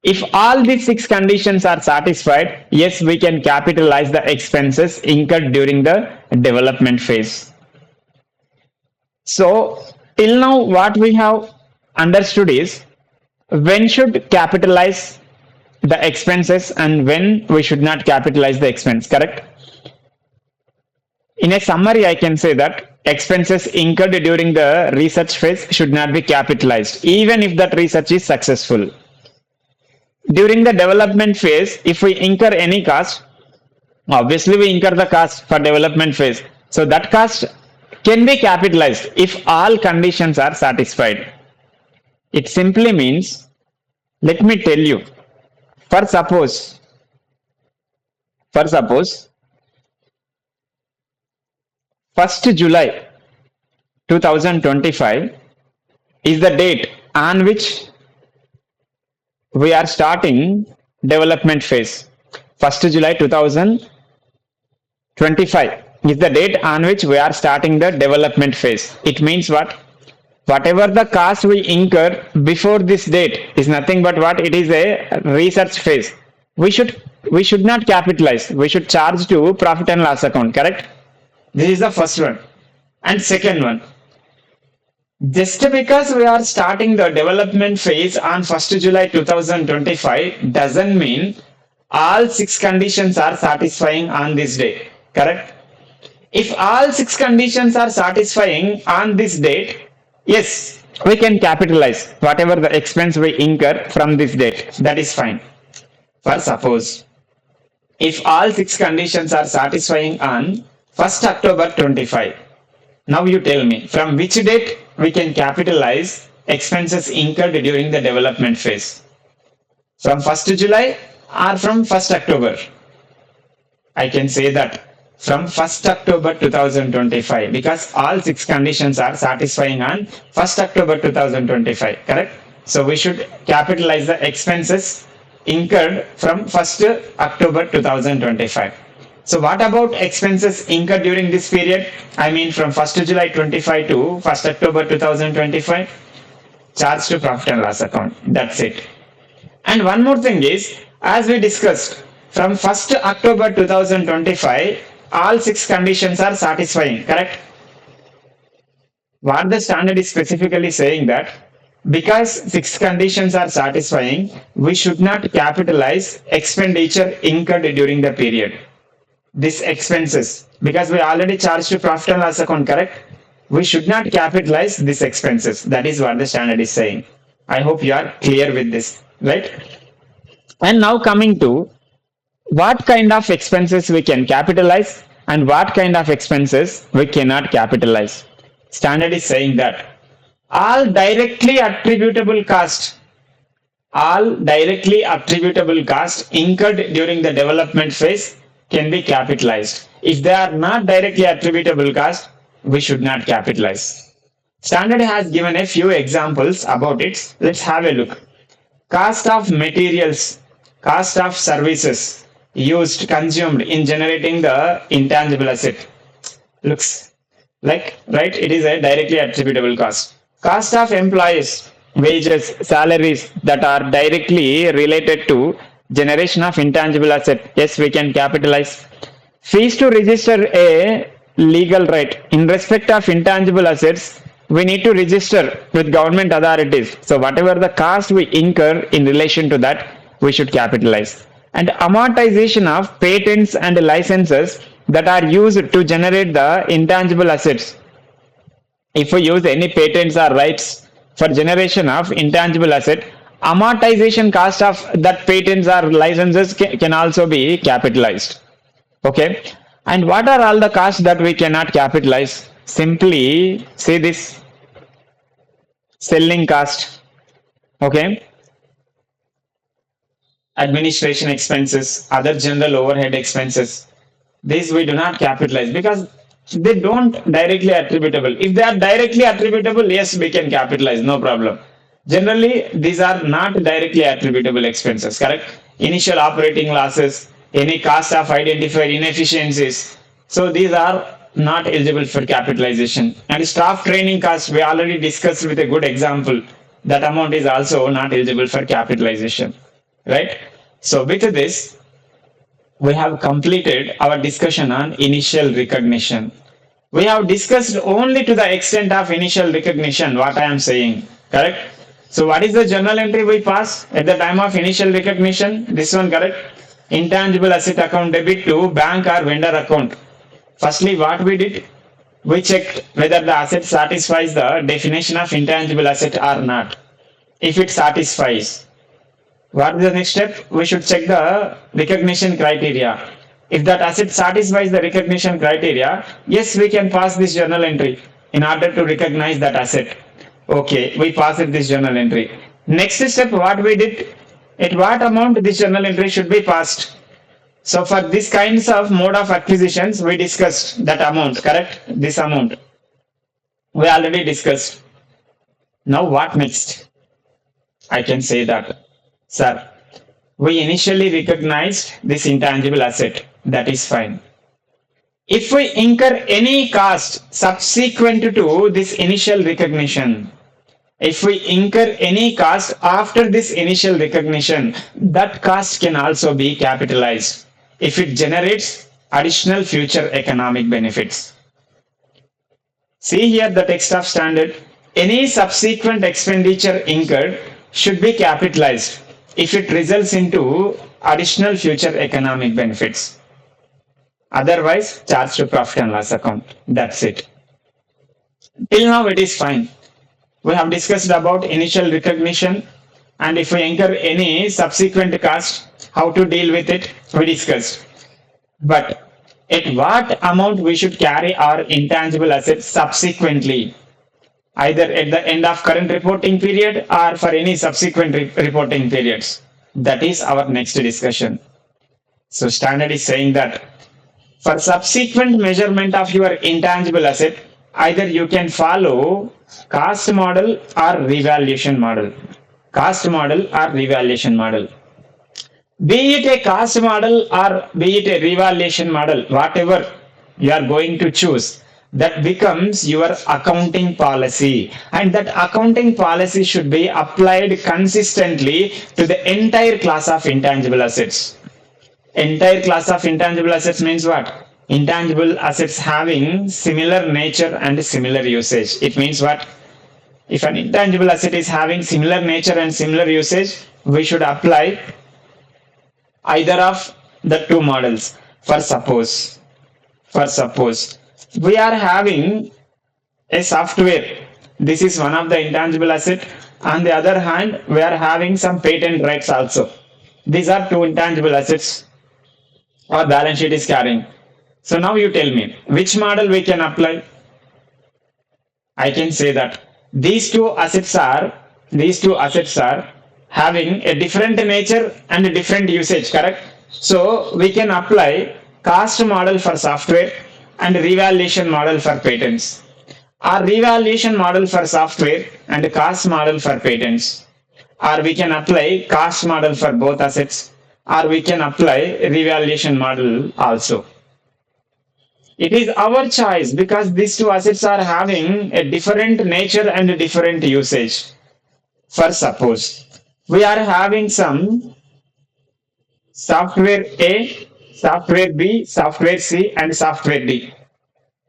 If all these six conditions are satisfied, yes, we can capitalize the expenses incurred during the development phase. So, till now, what we have understood is when should capitalize the expenses and when we should not capitalize the expense, correct? In a summary, I can say that expenses incurred during the research phase should not be capitalized, even if that research is successful. During the development phase, if we incur any cost, obviously we incur the cost for development phase. So that cost can be capitalized if all conditions are satisfied. It simply means, let me tell you, for suppose, for suppose, 1st July 2025 is the date on which we are starting development phase. 1st July 2025 is the date on which we are starting the development phase. It means what? Whatever the cost we incur before this date is nothing but what? It is a research phase. We should not capitalize. We should charge to profit and loss account, correct? This is the first one. And second one, just because we are starting the development phase on 1st July 2025 doesn't mean all six conditions are satisfying on this day, correct? If all six conditions are satisfying on this date, yes, we can capitalize whatever the expense we incur from this date. That is fine. For suppose, if all six conditions are satisfying on 1st October 25, now you tell me from which date we can capitalize expenses incurred during the development phase. From 1st July or from 1st October? I can say that from 1st October 2025 because all six conditions are satisfying on 1st October 2025, correct? So we should capitalize the expenses incurred from 1st October 2025. So what about expenses incurred during this period? I mean from 1st July 25 to 1st October 2025? Charge to profit and loss account. That's it. And one more thing is, as we discussed, from 1st October 2025, all six conditions are satisfying, correct? What the standard is specifically saying that because six conditions are satisfying, we should not capitalize expenditure incurred during the period. This expenses, because we already charged to profit and loss account, correct? We should not capitalize these expenses. That is what the standard is saying. I hope you are clear with this, right? And now coming to what kind of expenses we can capitalize and what kind of expenses we cannot capitalize. Standard is saying that all directly attributable cost incurred during the development phase can be capitalized. If they are not directly attributable cost, we should not capitalize. Standard has given a few examples about it. Let's have a look. Cost of materials, cost of services consumed in generating the intangible asset. Looks like, right? It is a directly attributable cost. Cost of employees, wages, salaries that are directly related to generation of intangible asset. Yes, we can capitalize. Fees to register a legal right. In respect of intangible assets, we need to register with government authorities. So whatever the cost we incur in relation to that, we should capitalize. And amortization of patents and licenses that are used to generate the intangible assets. If we use any patents or rights for generation of intangible asset, amortization cost of that patents or licenses can also be capitalized. Okay. And what are all the costs that we cannot capitalize? Simply say this: selling cost, okay, administration expenses, other general overhead expenses. These we do not capitalize because they don't directly attributable. If they are directly attributable, yes, we can capitalize, no problem. Generally, these are not directly attributable expenses, correct? Initial operating losses, any cost of identified inefficiencies. So these are not eligible for capitalization. And staff training costs, we already discussed with a good example. that amount is also not eligible for capitalization, right? So with this, we have completed our discussion on initial recognition. We have discussed only to the extent of initial recognition what I am saying, correct? So what is the journal entry we pass at the time of initial recognition? This one, correct? Intangible asset account debit to bank or vendor account. Firstly, what we did? We checked whether the asset satisfies the definition of intangible asset or not. If it satisfies, what is the next step? We should check the recognition criteria. If that asset satisfies the recognition criteria, yes, we can pass this journal entry in order to recognize that asset. Okay, we passed this journal entry. Next step, what we did? At what amount this journal entry should be passed? So for these kinds of mode of acquisitions, we discussed that amount, correct? This amount. We already discussed. Now what next? I can say that, sir, we initially recognized this intangible asset. That is fine. If we incur any cost subsequent to this initial recognition, if we incur any cost after this initial recognition, that cost can also be capitalized if it generates additional future economic benefits. See here the text of standard. Any subsequent expenditure incurred should be capitalized if it results into additional future economic benefits. Otherwise, charged to profit and loss account. That's it. Till now it is fine. We have discussed about initial recognition, and if we incur any subsequent cost, how to deal with it, we discussed. But at what amount we should carry our intangible assets subsequently, either at the end of current reporting period or for any subsequent reporting periods. That is our next discussion. So standard is saying that for subsequent measurement of your intangible asset, either you can follow cost model or revaluation model. Cost model or revaluation model. Be it a cost model or be it a revaluation model, whatever you are going to choose, that becomes your accounting policy, and that accounting policy should be applied consistently to the entire class of intangible assets. Entire class of intangible assets means what? Intangible assets having similar nature and similar usage. It means what? If an intangible asset is having similar nature and similar usage, we should apply either of the two models. For suppose we are having a software. This is one of the intangible asset. On the other hand, we are having some patent rights also. These are two intangible assets our balance sheet is carrying. So now you tell me which model we can apply. I can say that these two assets are having a different nature and a different usage, correct? So we can apply cost model for software and revaluation model for patents, or revaluation model for software and cost model for patents, or we can apply cost model for both assets, or we can apply revaluation model also. It is our choice because these two assets are having a different nature and a different usage. For suppose we are having some software A, software B, software C, and software D.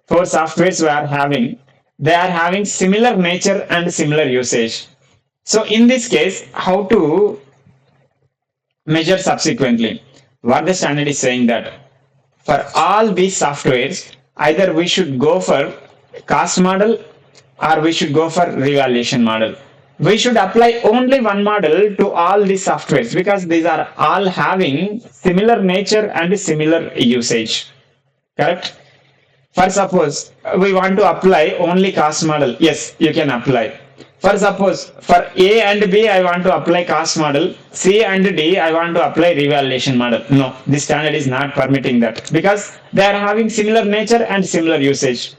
Four softwares we are having. They are having similar nature and similar usage. So in this case, how to measure subsequently? What the standard is saying that for all these softwares, either we should go for cost model or we should go for revaluation model. We should apply only one model to all these softwares because these are all having similar nature and similar usage. Correct? For suppose we want to apply only cost model. Yes, you can apply. For suppose for A and B I want to apply cost model, C and D I want to apply revaluation model. No, this standard is not permitting that because they are having similar nature and similar usage.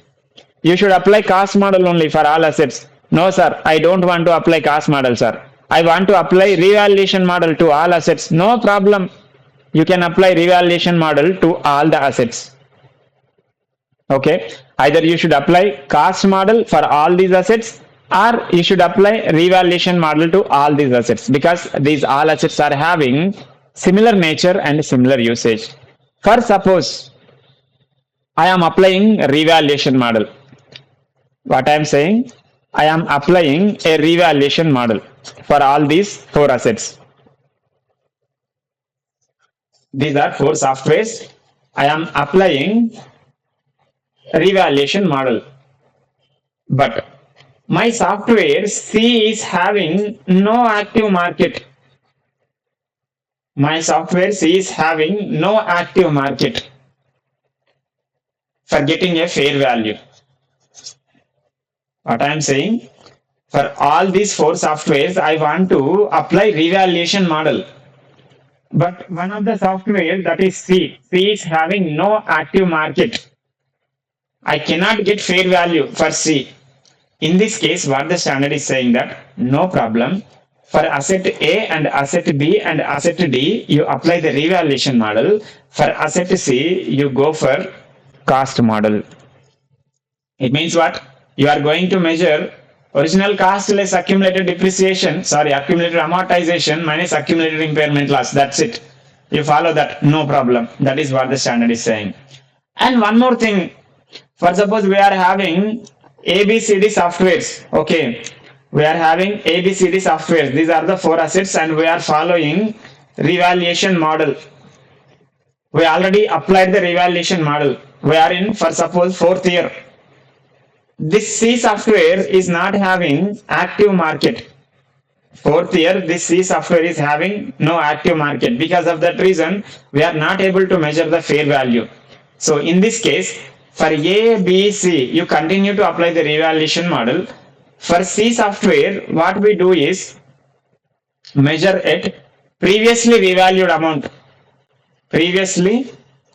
You should apply cost model only for all assets. No sir, I don't want to apply cost model sir. I want to apply revaluation model to all assets. No problem. You can apply revaluation model to all the assets. Okay, either you should apply cost model for all these assets or you should apply revaluation model to all these assets because these all assets are having similar nature and similar usage. For suppose I am applying revaluation model. What I am saying, I am applying a revaluation model for all these four assets. These are four softwares. I am applying revaluation model, but my software C is having no active market. My software C is having no active market for getting a fair value. What I am saying, for all these four softwares, I want to apply revaluation model. But one of the software, that is C is having no active market. I cannot get fair value for C. In this case, what the standard is saying that no problem. For asset A and asset B and asset D, you apply the revaluation model. For asset C, you go for cost model. It means what? You are going to measure original cost less accumulated depreciation, accumulated amortization minus accumulated impairment loss. That's it. You follow that, no problem. That is what the standard is saying. And one more thing, for suppose we are having ABCD softwares. Okay, we are having ABCD softwares. These are the four assets and we are following revaluation model. We already applied the revaluation model. We are in, for suppose, fourth year. This C software is not having active market. Fourth year, this C software is having no active market. Because of that reason, we are not able to measure the fair value. So in this case, for A, B, C, you continue to apply the revaluation model. For C software, what we do is measure at previously revalued amount. Previously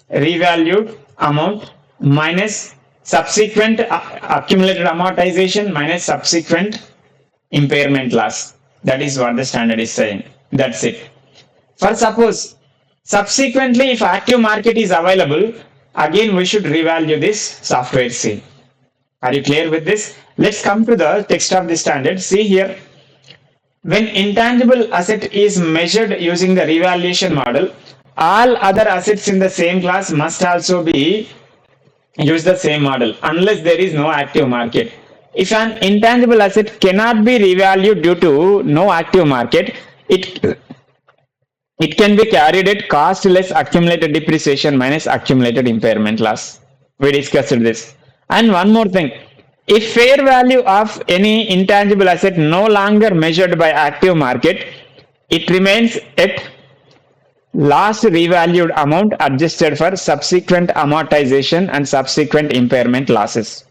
revalued amount minus subsequent accumulated amortization minus subsequent impairment loss. That is what the standard is saying. That's it. For suppose, subsequently, if active market is available, again we should revalue this software C. Are you clear with this? Let's come to the text of the standard. See here. When intangible asset is measured using the revaluation model, all other assets in the same class must also be use the same model unless there is no active market. If an intangible asset cannot be revalued due to no active market, it can be carried at cost less accumulated depreciation minus accumulated impairment loss. We discussed this. And one more thing, if fair value of any intangible asset no longer measured by active market, it remains at last revalued amount adjusted for subsequent amortization and subsequent impairment losses.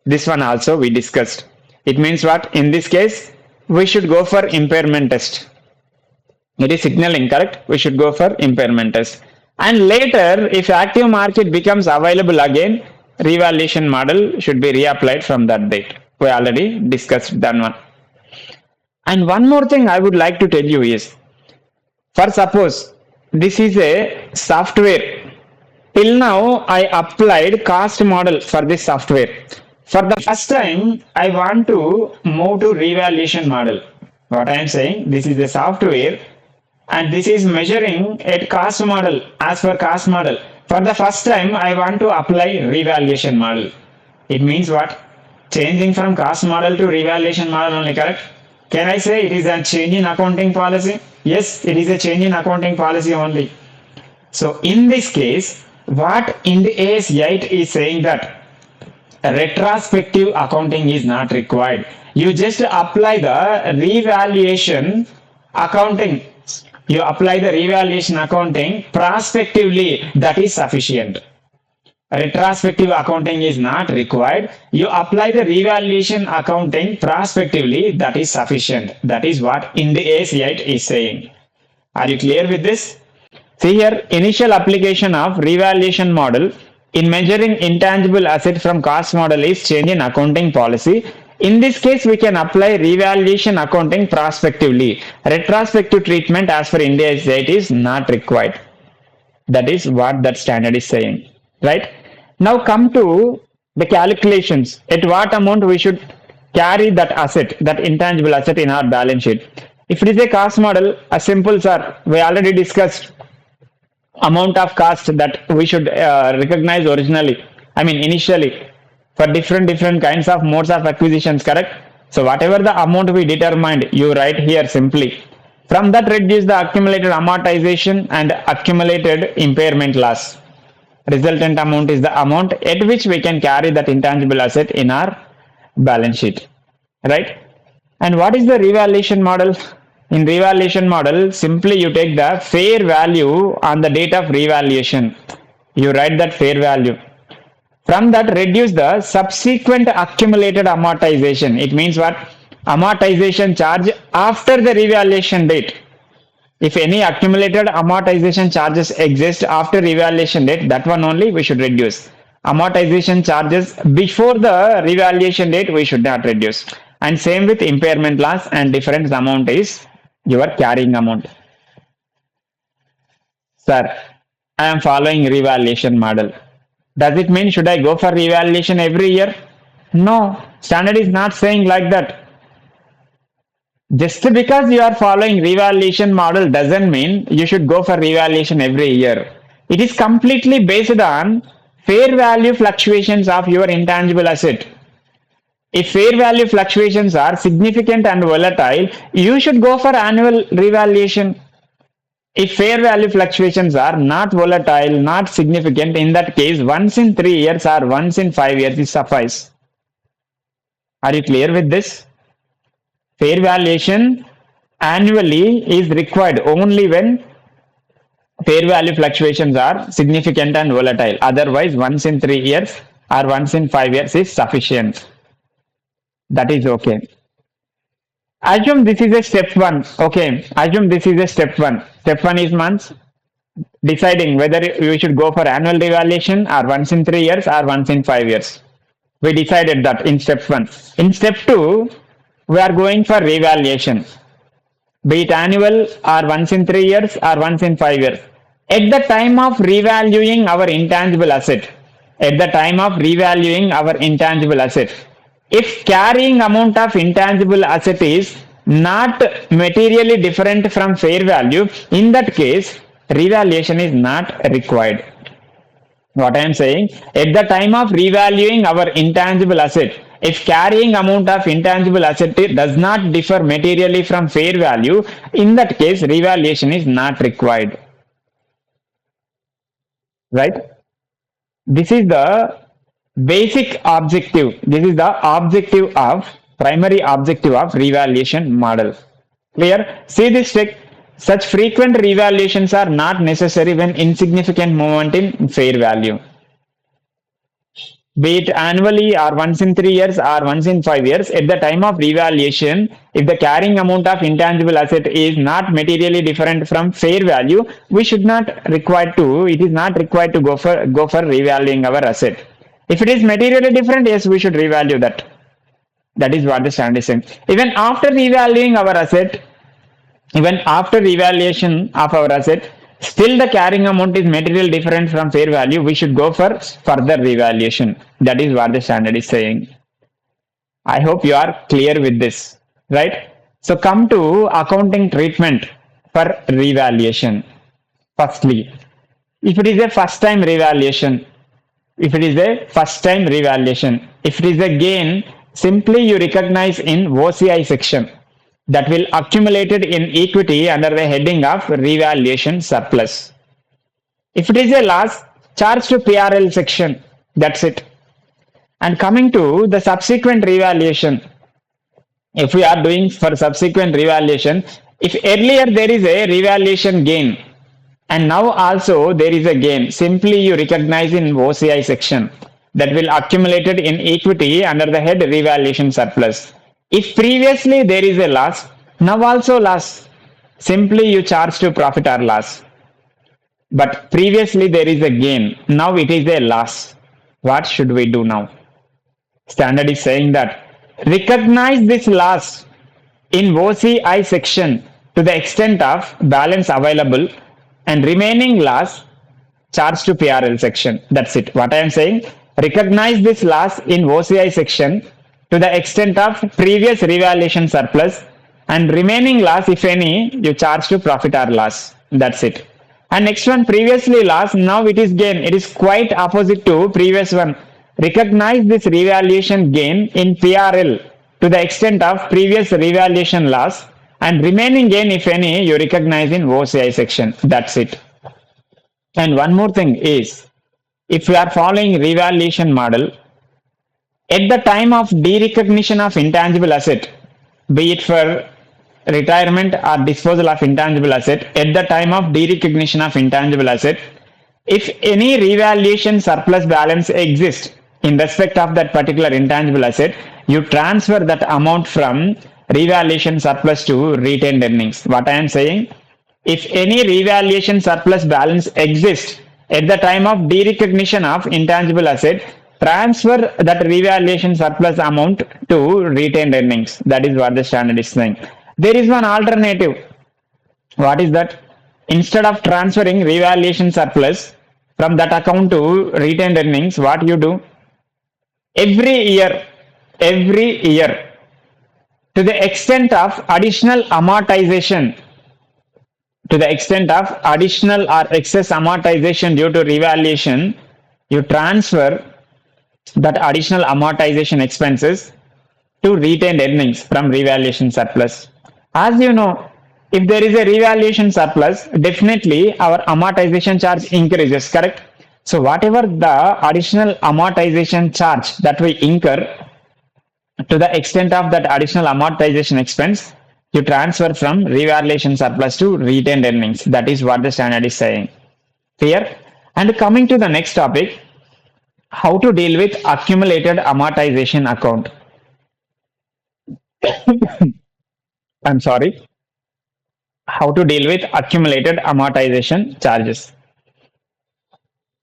This one also we discussed. It means what? In this case, we should go for impairment test. It is signaling, correct? We should go for impairment test. And later, if active market becomes available again, revaluation model should be reapplied from that date. We already discussed that one. And one more thing I would like to tell you is, for suppose, this is a software. Till now, I applied cost model for this software. For the first time, I want to move to revaluation model. What I am saying, this is a software and this is measuring at cost model as per cost model. For the first time, I want to apply revaluation model. It means what? Changing from cost model to revaluation model only, correct? Can I say it is a change in accounting policy? Yes, it is a change in accounting policy only. So in this case, what Ind AS 8 is saying that retrospective accounting is not required. You just apply the revaluation accounting. You apply the revaluation accounting prospectively, that is sufficient. Retrospective accounting is not required. You apply the revaluation accounting prospectively, that is sufficient. That is what Ind AS 8 is saying. Are you clear with this? See here, initial application of revaluation model in measuring intangible asset from cost model is change in accounting policy. In this case, we can apply revaluation accounting prospectively. Retrospective treatment as per Ind AS 8 is not required. That is what that standard is saying, right? Now come to the calculations. At what amount we should carry that asset, that intangible asset in our balance sheet. If it is a cost model, a simple sir, we already discussed amount of cost that we should recognize originally. I mean initially for different kinds of modes of acquisitions, correct? So whatever the amount we determined, you write here simply. From that reduce the accumulated amortization and accumulated impairment loss. Resultant amount is the amount at which we can carry that intangible asset in our balance sheet, right? And what is the revaluation model? In revaluation model, simply you take the fair value on the date of revaluation. You write that fair value. From that, reduce the subsequent accumulated amortization. It means what? Amortization charge after the revaluation date. If any accumulated amortization charges exist after revaluation date, that one only we should reduce. Amortization charges before the revaluation date, we should not reduce. And same with impairment loss, and difference amount is your carrying amount. Sir, I am following revaluation model. Does it mean should I go for revaluation every year? No, standard is not saying like that. Just because you are following revaluation model doesn't mean you should go for revaluation every year. It is completely based on fair value fluctuations of your intangible asset. If fair value fluctuations are significant and volatile, you should go for annual revaluation. If fair value fluctuations are not volatile, not significant, in that case, once in 3 years or once in 5 years is suffice. Are you clear with this? Fair valuation annually is required only when fair value fluctuations are significant and volatile. Otherwise, once in 3 years or once in 5 years is sufficient. That is okay. Assume this is a step 1. Okay, assume this is a step 1. Step 1 is months. Deciding whether we should go for annual revaluation or once in 3 years or once in 5 years. We decided that in step 1. In step 2, we are going for revaluation. Be it annual or once in 3 years or once in 5 years. At the time of revaluing our intangible asset, if carrying amount of intangible asset is not materially different from fair value, in that case, revaluation is not required. What I am saying, at the time of revaluing our intangible asset, if carrying amount of intangible asset does not differ materially from fair value, in that case, revaluation is not required. Right? This is the basic objective. This is the primary objective of revaluation model. Clear? See this trick. Such frequent revaluations are not necessary when insignificant movement in fair value. Be it annually or once in 3 years or once in 5 years, at the time of revaluation, if the carrying amount of intangible asset is not materially different from fair value, we should not required to. It is not required to go for revaluing our asset. If it is materially different, yes, we should revalue that. That is what the standard is saying. Even after revaluing our asset, even after revaluation of our asset, still the carrying amount is materially different from fair value, we should go for further revaluation. That is what the standard is saying. I hope you are clear with this, right? So come to accounting treatment for revaluation. Firstly, if it is a first time revaluation, if it is a gain, simply you recognize in OCI section. That will accumulated in equity under the heading of revaluation surplus. If it is a loss, charge to PRL section. That's it. And coming to the subsequent revaluation, if we are doing for subsequent revaluation, if earlier there is a revaluation gain and now also there is a gain, simply you recognize in OCI section. That will accumulated in equity under the head revaluation surplus. If previously there is a loss, now also loss, simply you charge to profit or loss. But previously there is a gain, now it is a loss. What should we do now? Standard is saying that recognize this loss in OCI section to the extent of balance available and remaining loss charge to PRL section. That's it. What I am saying, recognize this loss in OCI section to the extent of previous revaluation surplus, and remaining loss, if any, you charge to profit or loss. That's it. And next one, previously loss, now it is gain. It is quite opposite to previous one. Recognize this revaluation gain in PRL to the extent of previous revaluation loss, and remaining gain, if any, you recognize in OCI section. That's it. And one more thing is, if we are following revaluation model, at the time of derecognition of intangible asset, be it for retirement or disposal of intangible asset, at the time of derecognition of intangible asset, if any revaluation surplus balance exists in respect of that particular intangible asset, you transfer that amount from revaluation surplus to retained earnings. What I am saying, if any revaluation surplus balance exists at the time of derecognition of intangible asset, transfer that revaluation surplus amount to retained earnings. That is what the standard is saying. There is one alternative. What is that? Instead of transferring revaluation surplus from that account to retained earnings, what you do? Every year, to the extent of additional amortization, to the extent of additional or excess amortization due to revaluation, you transfer that additional amortization expenses to retained earnings from revaluation surplus. As you know, if there is a revaluation surplus, definitely our amortization charge increases, correct? So whatever the additional amortization charge that we incur, to the extent of that additional amortization expense, you transfer from revaluation surplus to retained earnings. That is what the standard is saying. Clear? And coming to the next topic, how to deal with accumulated amortization account. I'm sorry. How to deal with accumulated amortization charges.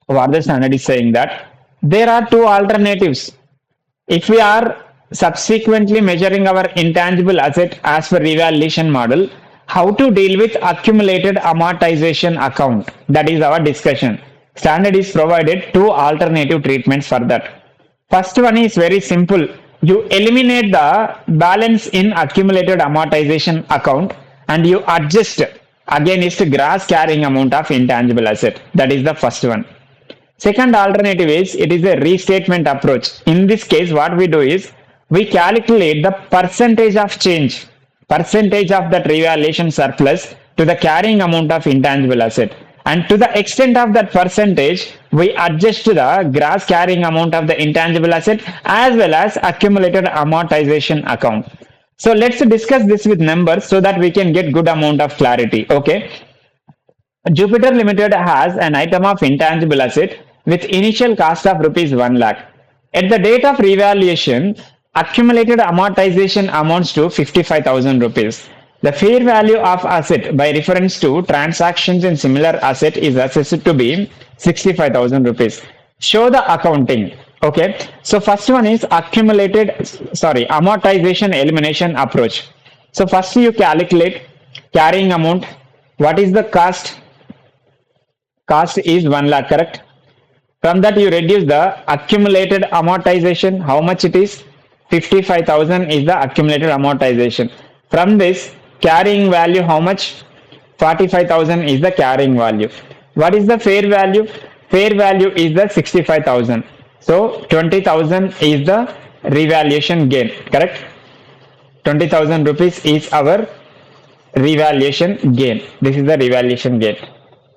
What the standard is saying that there are two alternatives. If we are subsequently measuring our intangible asset as per revaluation model, how to deal with accumulated amortization account? That is our discussion. Standard is provided two alternative treatments for that. First one is very simple. You eliminate the balance in accumulated amortization account and you adjust against gross carrying amount of intangible asset. That is the first one. Second alternative is, it is a restatement approach. In this case, what we do is, we calculate the percentage of change, percentage of that revaluation surplus to the carrying amount of intangible asset. And to the extent of that percentage, we adjust the gross carrying amount of the intangible asset as well as accumulated amortization account. So let's discuss this with numbers so that we can get good amount of clarity. Okay. Jupiter Limited has an item of intangible asset with initial cost of rupees 1 lakh. At the date of revaluation, accumulated amortization amounts to 55,000 rupees. The fair value of asset by reference to transactions in similar asset is assessed to be 65,000 rupees. Show the accounting. Okay. So first one is amortization elimination approach. So first you calculate carrying amount. What is the cost? Cost is 1 lakh, correct? From that you reduce the accumulated amortization. How much it is? 55,000 is the accumulated amortization. From this, carrying value how much? 45,000 is the carrying value. What is the fair value? Fair value is the 65,000. So 20,000 is the revaluation gain, correct? 20,000 rupees is our revaluation gain. This is the revaluation gain.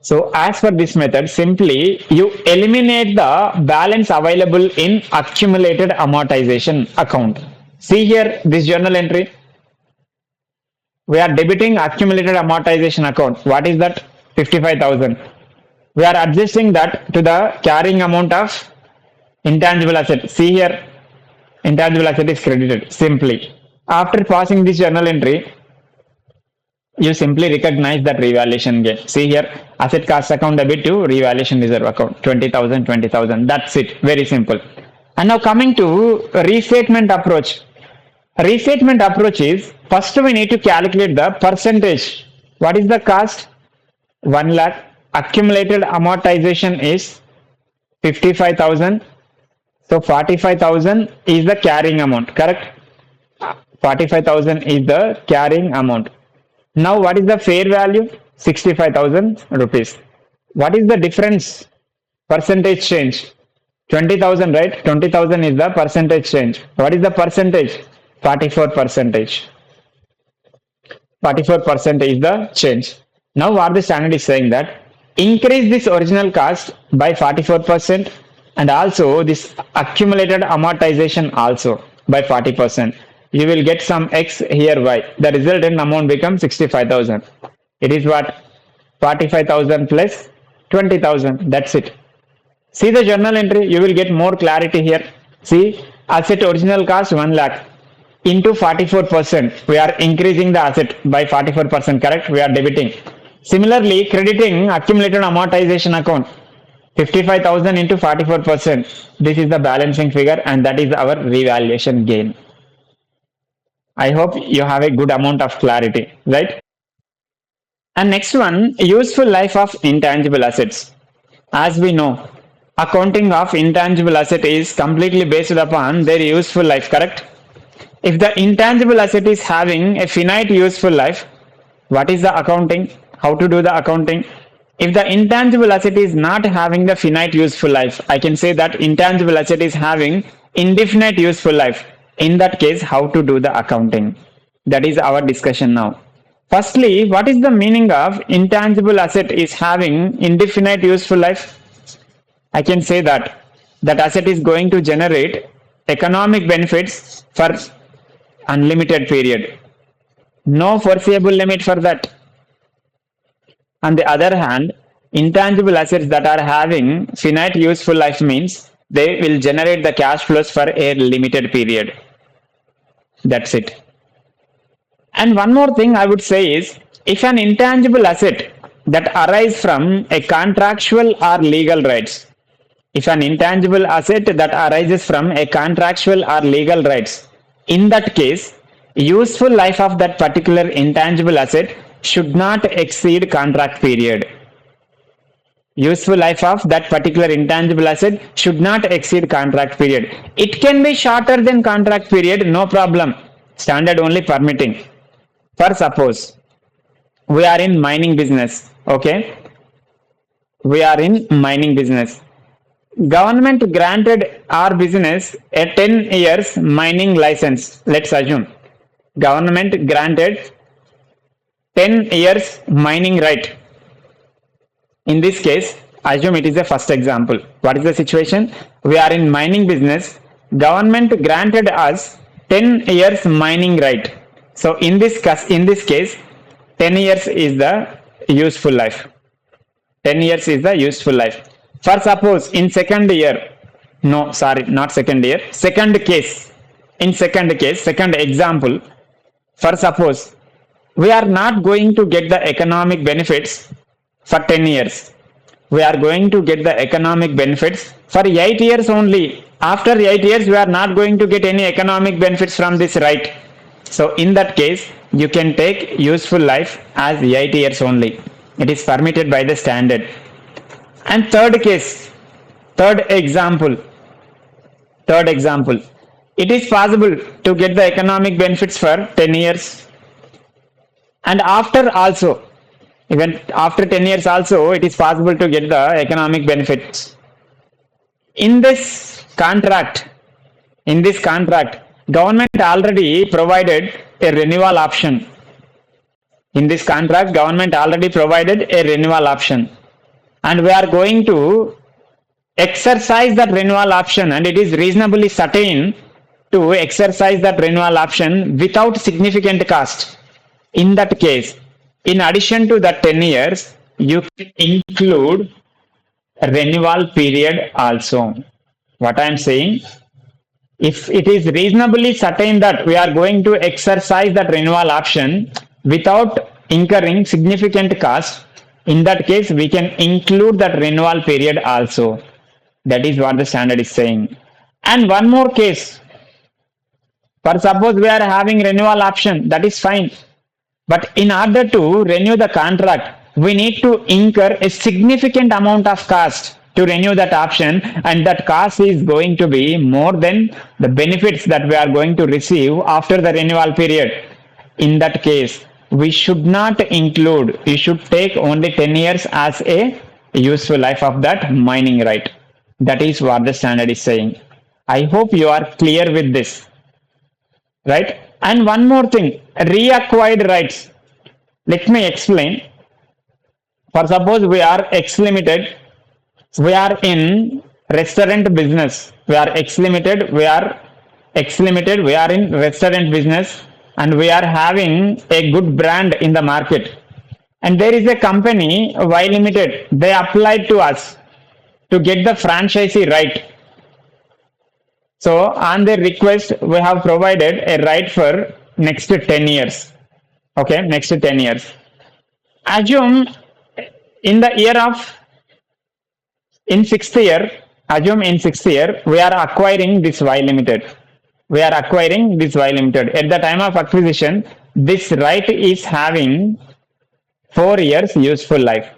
So as per this method, simply you eliminate the balance available in accumulated amortization account. See here this journal entry. We are debiting accumulated amortization account. What is that? 55,000. We are adjusting that to the carrying amount of intangible asset. See here, intangible asset is credited simply. After passing this journal entry, you simply recognize that revaluation gain. See here, asset cost account debit to revaluation reserve account, 20,000, 20,000. That's it. Very simple. And now coming to restatement approach. Restatement approach is, first we need to calculate the percentage. What is the cost? 1 lakh. Accumulated amortization is 55,000. So 45,000 is the carrying amount, correct? 45,000 is the carrying amount. Now what is the fair value? 65,000 rupees. What is the difference? Percentage change. 20,000, right? 20,000 is the percentage change. What is the percentage? 44 percentage. 44% is the change. Now what the standard is saying that increase this original cost by 44% and also this accumulated amortization also by 40%. You will get some X here Y. The resultant amount becomes 65,000. It is what? 45,000 plus 20,000. That's it. See the journal entry, you will get more clarity here. See, asset original cost 1 lakh into 44%. We are increasing the asset by 44%, correct? We are debiting. Similarly, crediting accumulated amortization account 55,000 into 44%. This is the balancing figure and that is our revaluation gain. I hope you have a good amount of clarity, right? And next one, useful life of intangible assets. As we know, accounting of intangible asset is completely based upon their useful life, correct? If the intangible asset is having a finite useful life, what is the accounting? How to do the accounting? If the intangible asset is not having the finite useful life, I can say that intangible asset is having indefinite useful life. In that case, how to do the accounting? That is our discussion now. Firstly, what is the meaning of intangible asset is having indefinite useful life? I can say that that asset is going to generate economic benefits for unlimited period. No foreseeable limit for that. On the other hand, intangible assets that are having finite useful life means they will generate the cash flows for a limited period. That's it. And one more thing I would say is, if an intangible asset that arises from a contractual or legal rights, if an intangible asset that arises from a contractual or legal rights, in that case, useful life of that particular intangible asset should not exceed contract period. Useful life of that particular intangible asset should not exceed contract period. It can be shorter than contract period, no problem. Standard only permitting. For suppose, we are in mining business, okay? We are in mining business. Government granted our business a 10 years mining license. Let's assume. Government granted 10 years mining right. In this case, assume it is the first example. What is the situation? We are in mining business. Government granted us 10 years mining right. So in this case, 10 years is the useful life. 10 years is the useful life. For suppose in second year, no, sorry, not second year, second case, in second case, second example, for suppose we are not going to get the economic benefits for 10 years. We are going to get the economic benefits for 8 years only. After 8 years, we are not going to get any economic benefits from this right. So in that case, you can take useful life as 8 years only. It is permitted by the standard. And third case, third example, it is possible to get the economic benefits for 10 years. And after also, even after 10 years also, it is possible to get the economic benefits. In this contract, government already provided a renewal option. In this contract, government already provided a renewal option. And we are going to exercise that renewal option, and it is reasonably certain to exercise that renewal option without significant cost. In that case, in addition to that 10 years, you can include renewal period also. What I am saying, if it is reasonably certain that we are going to exercise that renewal option without incurring significant cost, in that case, we can include that renewal period also. That is what the standard is saying. And one more case. For suppose we are having renewal option, that is fine. But in order to renew the contract, we need to incur a significant amount of cost. to renew that option, and that cost is going to be more than the benefits that we are going to receive after the renewal period. In that case, we should not include, you should take only 10 years as a useful life of that mining right. That is what the standard is saying. I hope you are clear with this, right? And one more thing, reacquired rights. Let me explain. For suppose we are X Limited, we are in restaurant business. We are X Limited, we are in restaurant business, and we are having a good brand in the market. And there is a company, Y Limited, they applied to us to get the franchisee right. So on their request, we have provided a right for next 10 years. Okay, next 10 years. Assume in the year of, in sixth year, assume in sixth year, we are acquiring this Y Limited. We are acquiring this Y Limited. At the time of acquisition, this right is having 4 years useful life.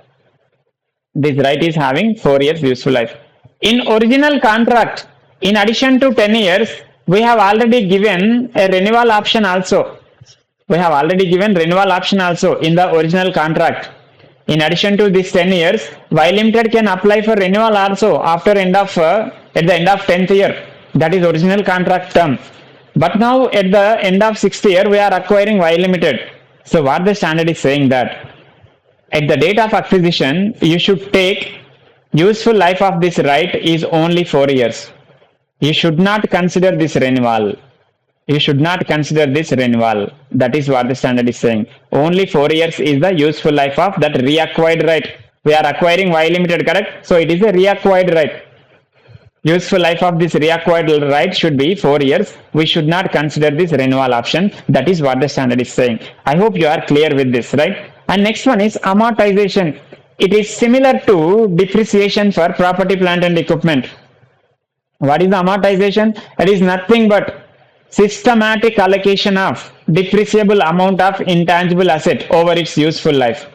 This right is having 4 years useful life. In original contract, in addition to 10 years, we have already given a renewal option also. We have already given renewal option also in the original contract. In addition to this 10 years, Y Limited can apply for renewal also after at the end of 10th year. That is original contract term. But now at the end of 6th year, we are acquiring Y Limited. So what the standard is saying that at the date of acquisition, you should take useful life of this right is only 4 years. You should not consider this renewal. You should not consider this renewal. That is what the standard is saying. Only 4 years is the useful life of that reacquired right. We are acquiring Y Limited, correct? So it is a reacquired right. Useful life of this reacquired right should be 4 years. We should not consider this renewal option. That is what the standard is saying. I hope you are clear with this, right? And next one is amortization. It is similar to depreciation for property, plant and equipment. What is amortization? It is nothing but systematic allocation of depreciable amount of intangible asset over its useful life.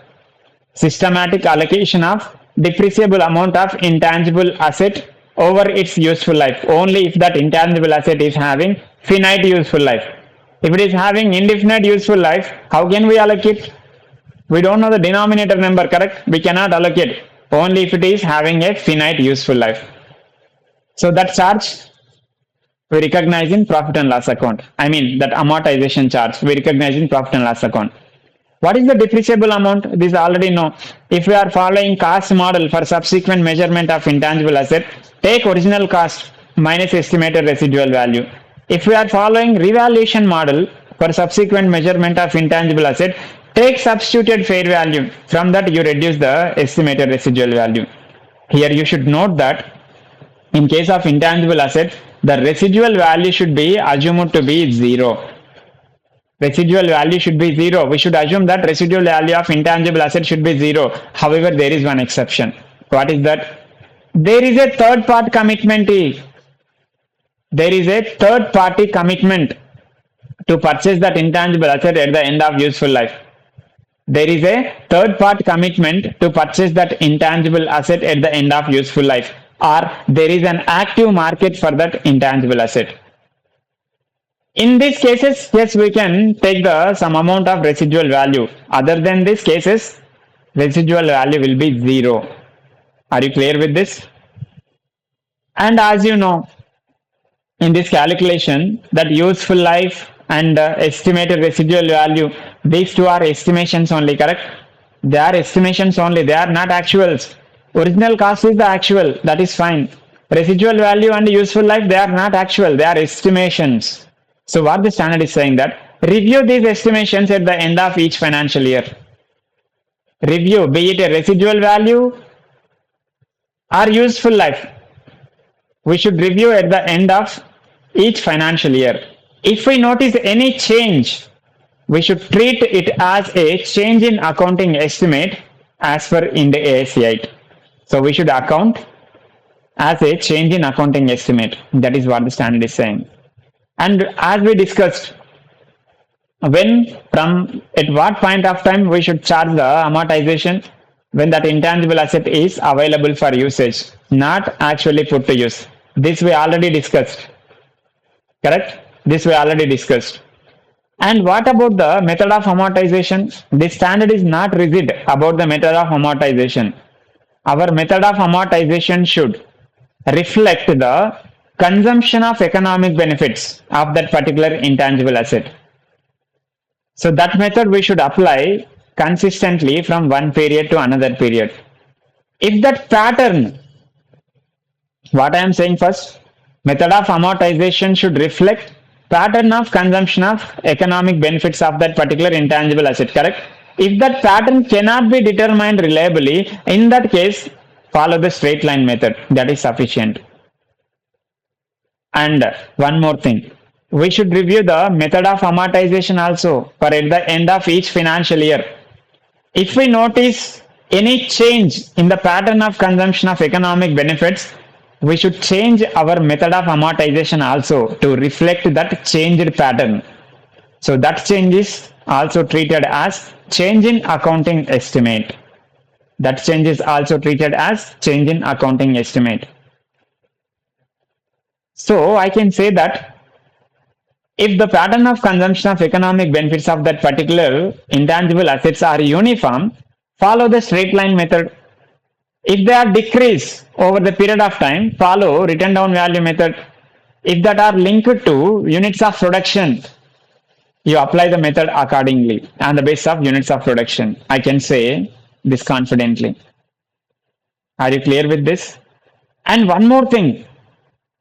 Systematic allocation of depreciable amount of intangible asset over its useful life. Only if that intangible asset is having finite useful life. If it is having indefinite useful life, how can we allocate? We don't know the denominator number, correct? We cannot allocate. Only if it is having a finite useful life. So that charge we recognize in profit and loss account. I mean that amortization charge we recognize in profit and loss account. What is the depreciable amount? This I already know. If we are following cost model for subsequent measurement of intangible asset, take original cost minus estimated residual value. If we are following revaluation model for subsequent measurement of intangible asset, take substituted fair value. From that you reduce the estimated residual value. Here you should note that in case of intangible asset, the residual value should be assumed to be 0. Residual value should be 0. We should assume that residual value of intangible asset should be 0. However, there is one exception. What is that? There is a third party commitment. There is a third party commitment to purchase that intangible asset at the end of useful life. There is a third party commitment to purchase that intangible asset at the end of useful life. Or there is an active market for that intangible asset. In these cases, yes, we can take some amount of residual value. Other than these cases, residual value will be 0. Are you clear with this? And as you know, in this calculation, that useful life and estimated residual value, these two are estimations only, correct? They are estimations only, they are not actuals. Original cost is the actual, that is fine. Residual value and useful life, they are not actual, they are estimations. So what the standard is saying that, review these estimations at the end of each financial year. Review, be it a residual value or useful life. We should review at the end of each financial year. If we notice any change, we should treat it as a change in accounting estimate as per Ind AS 8. So we should account as a change in accounting estimate. That is what the standard is saying. And as we discussed, at what point of time we should charge the amortization? when that intangible asset is available for usage, not actually put to use. This we already discussed, correct? This we already discussed. And what about the method of amortization? This standard is not rigid about the method of amortization. Our method of amortization should reflect the consumption of economic benefits of that particular intangible asset. So that method we should apply consistently from one period to another period. If that pattern, what I am saying first, method of amortization should reflect pattern of consumption of economic benefits of that particular intangible asset, correct? If that pattern cannot be determined reliably, in that case, follow the straight line method. That is sufficient. And one more thing, we should review the method of amortization also for at the end of each financial year. If we notice any change in the pattern of consumption of economic benefits, we should change our method of amortization also to reflect that changed pattern. So that change is also treated as change in accounting estimate. That change is also treated as change in accounting estimate. So I can say that if the pattern of consumption of economic benefits of that particular intangible assets are uniform, follow the straight line method. If they are decreased over the period of time, follow written down value method. If that are linked to units of production, you apply the method accordingly on the basis of units of production. I can say this confidently. Are you clear with this? And one more thing,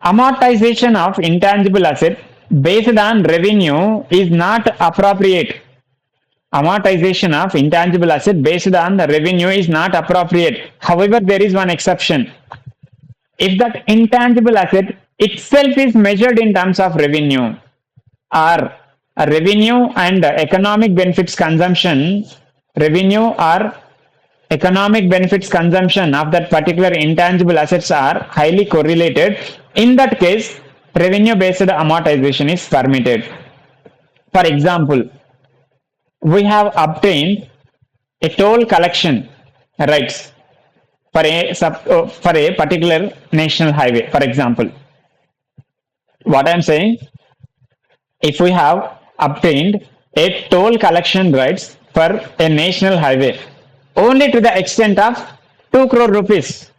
amortization of intangible asset based on revenue is not appropriate. Amortization of intangible asset based on the revenue is not appropriate. However, there is one exception. If that intangible asset itself is measured in terms of revenue, or revenue and economic benefits consumption, revenue or economic benefits consumption of that particular intangible assets are highly correlated, in that case, revenue based amortization is permitted. For example, we have obtained a toll collection rights for a particular national highway. For example, what I am saying, if we have obtained a toll collection rights for a national highway only to the extent of 2 crore rupees,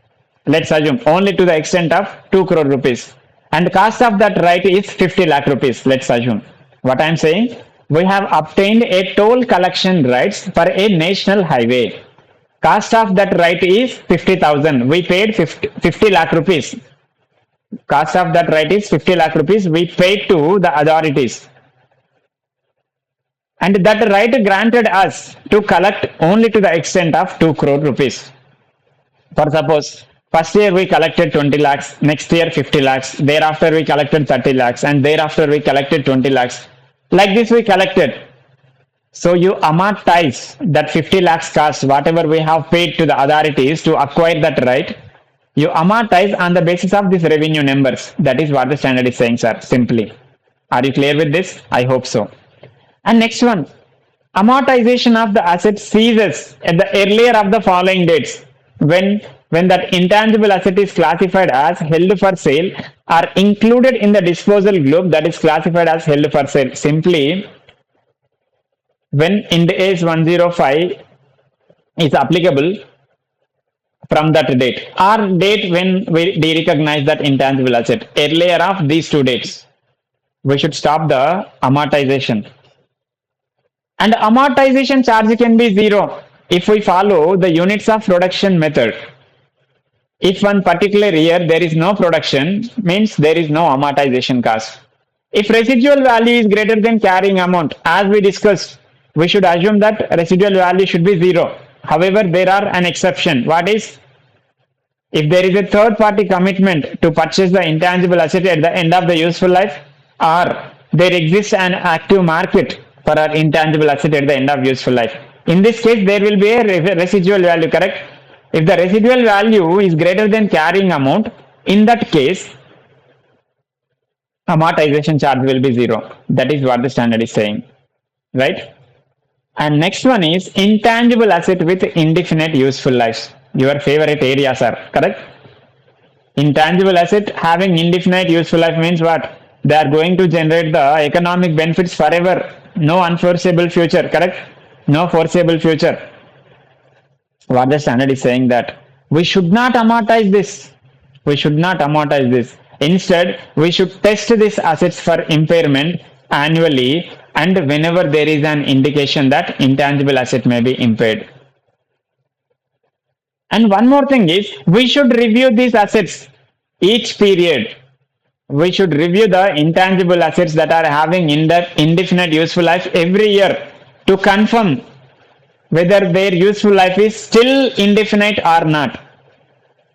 let's assume only to the extent of 2 crore rupees, and cost of that right is 50 lakh rupees, let's assume. What I am saying, we have obtained a toll collection rights for a national highway. Cost of that right is 50,000. We paid 50 lakh rupees. Cost of that right is 50 lakh rupees. We paid to the authorities. And that right granted us to collect only to the extent of 2 crore rupees. For suppose, first year we collected 20 lakhs, next year 50 lakhs, thereafter we collected 30 lakhs, and thereafter we collected 20 lakhs. Like this we collected. So you amortize that 50 lakhs cost, whatever we have paid to the authorities to acquire that right, you amortize on the basis of these revenue numbers. That is what the standard is saying, sir, simply. Are you clear with this? I hope so. And next one, amortization of the asset ceases at the earlier of the following dates. When that intangible asset is classified as held for sale or included in the disposal group that is classified as held for sale. Simply, when Ind AS 105 is applicable from that date or date when we de-recognize that intangible asset, earlier of these two dates, we should stop the amortization. And amortization charge can be zero if we follow the units of production method. If one particular year there is no production, means there is no amortization cost. If residual value is greater than carrying amount, as we discussed, we should assume that residual value should be zero. However, there are an exception. What is? If there is a third party commitment to purchase the intangible asset at the end of the useful life, or there exists an active market for our intangible asset at the end of useful life. In this case, there will be a residual value, correct? If the residual value is greater than carrying amount, in that case, amortization charge will be zero. That is what the standard is saying, right? And next one is intangible asset with indefinite useful lives. Your favorite areas are correct. Intangible asset having indefinite useful life means what? They are going to generate the economic benefits forever. No unforeseeable future, correct? No foreseeable future. What the standard is saying that we should not amortize this. We should not amortize this. Instead, we should test these assets for impairment annually and whenever there is an indication that intangible asset may be impaired. And one more thing is we should review these assets each period. We should review the intangible assets that are having indefinite useful life every year to confirm whether their useful life is still indefinite or not.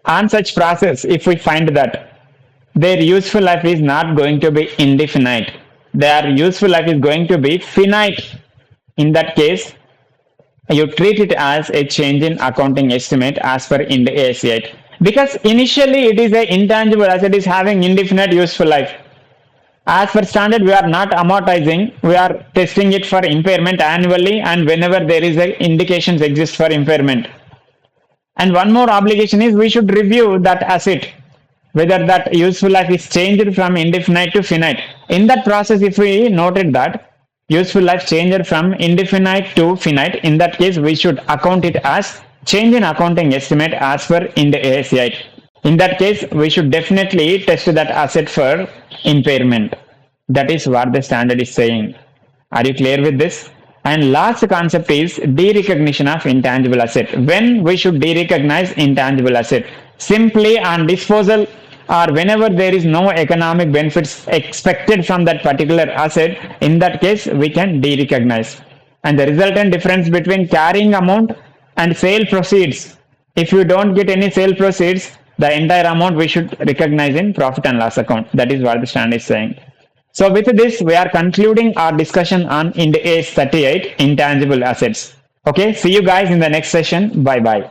On such process, if we find that their useful life is not going to be indefinite, their useful life is going to be finite, in that case, you treat it as a change in accounting estimate as per Ind AS 8. Because initially it is an intangible asset is having indefinite useful life. As per standard, we are not amortizing, we are testing it for impairment annually and whenever there is a indications exist for impairment. And one more obligation is we should review that asset, whether that useful life is changed from indefinite to finite. In that process, if we noted that useful life changed from indefinite to finite, in that case, we should account it as change in accounting estimate as per Ind AS 8. In that case, we should definitely test that asset for impairment. That is what the standard is saying. Are you clear with this? And last concept is derecognition of intangible asset. When we should derecognize intangible asset? Simply on disposal or whenever there is no economic benefits expected from that particular asset, in that case we can derecognize. And the resultant difference between carrying amount and sale proceeds. If you don't get any sale proceeds, the entire amount we should recognize in profit and loss account. That is what the standard is saying. So with this, we are concluding our discussion on Ind AS 38 intangible assets. Okay, see you guys in the next session. Bye bye.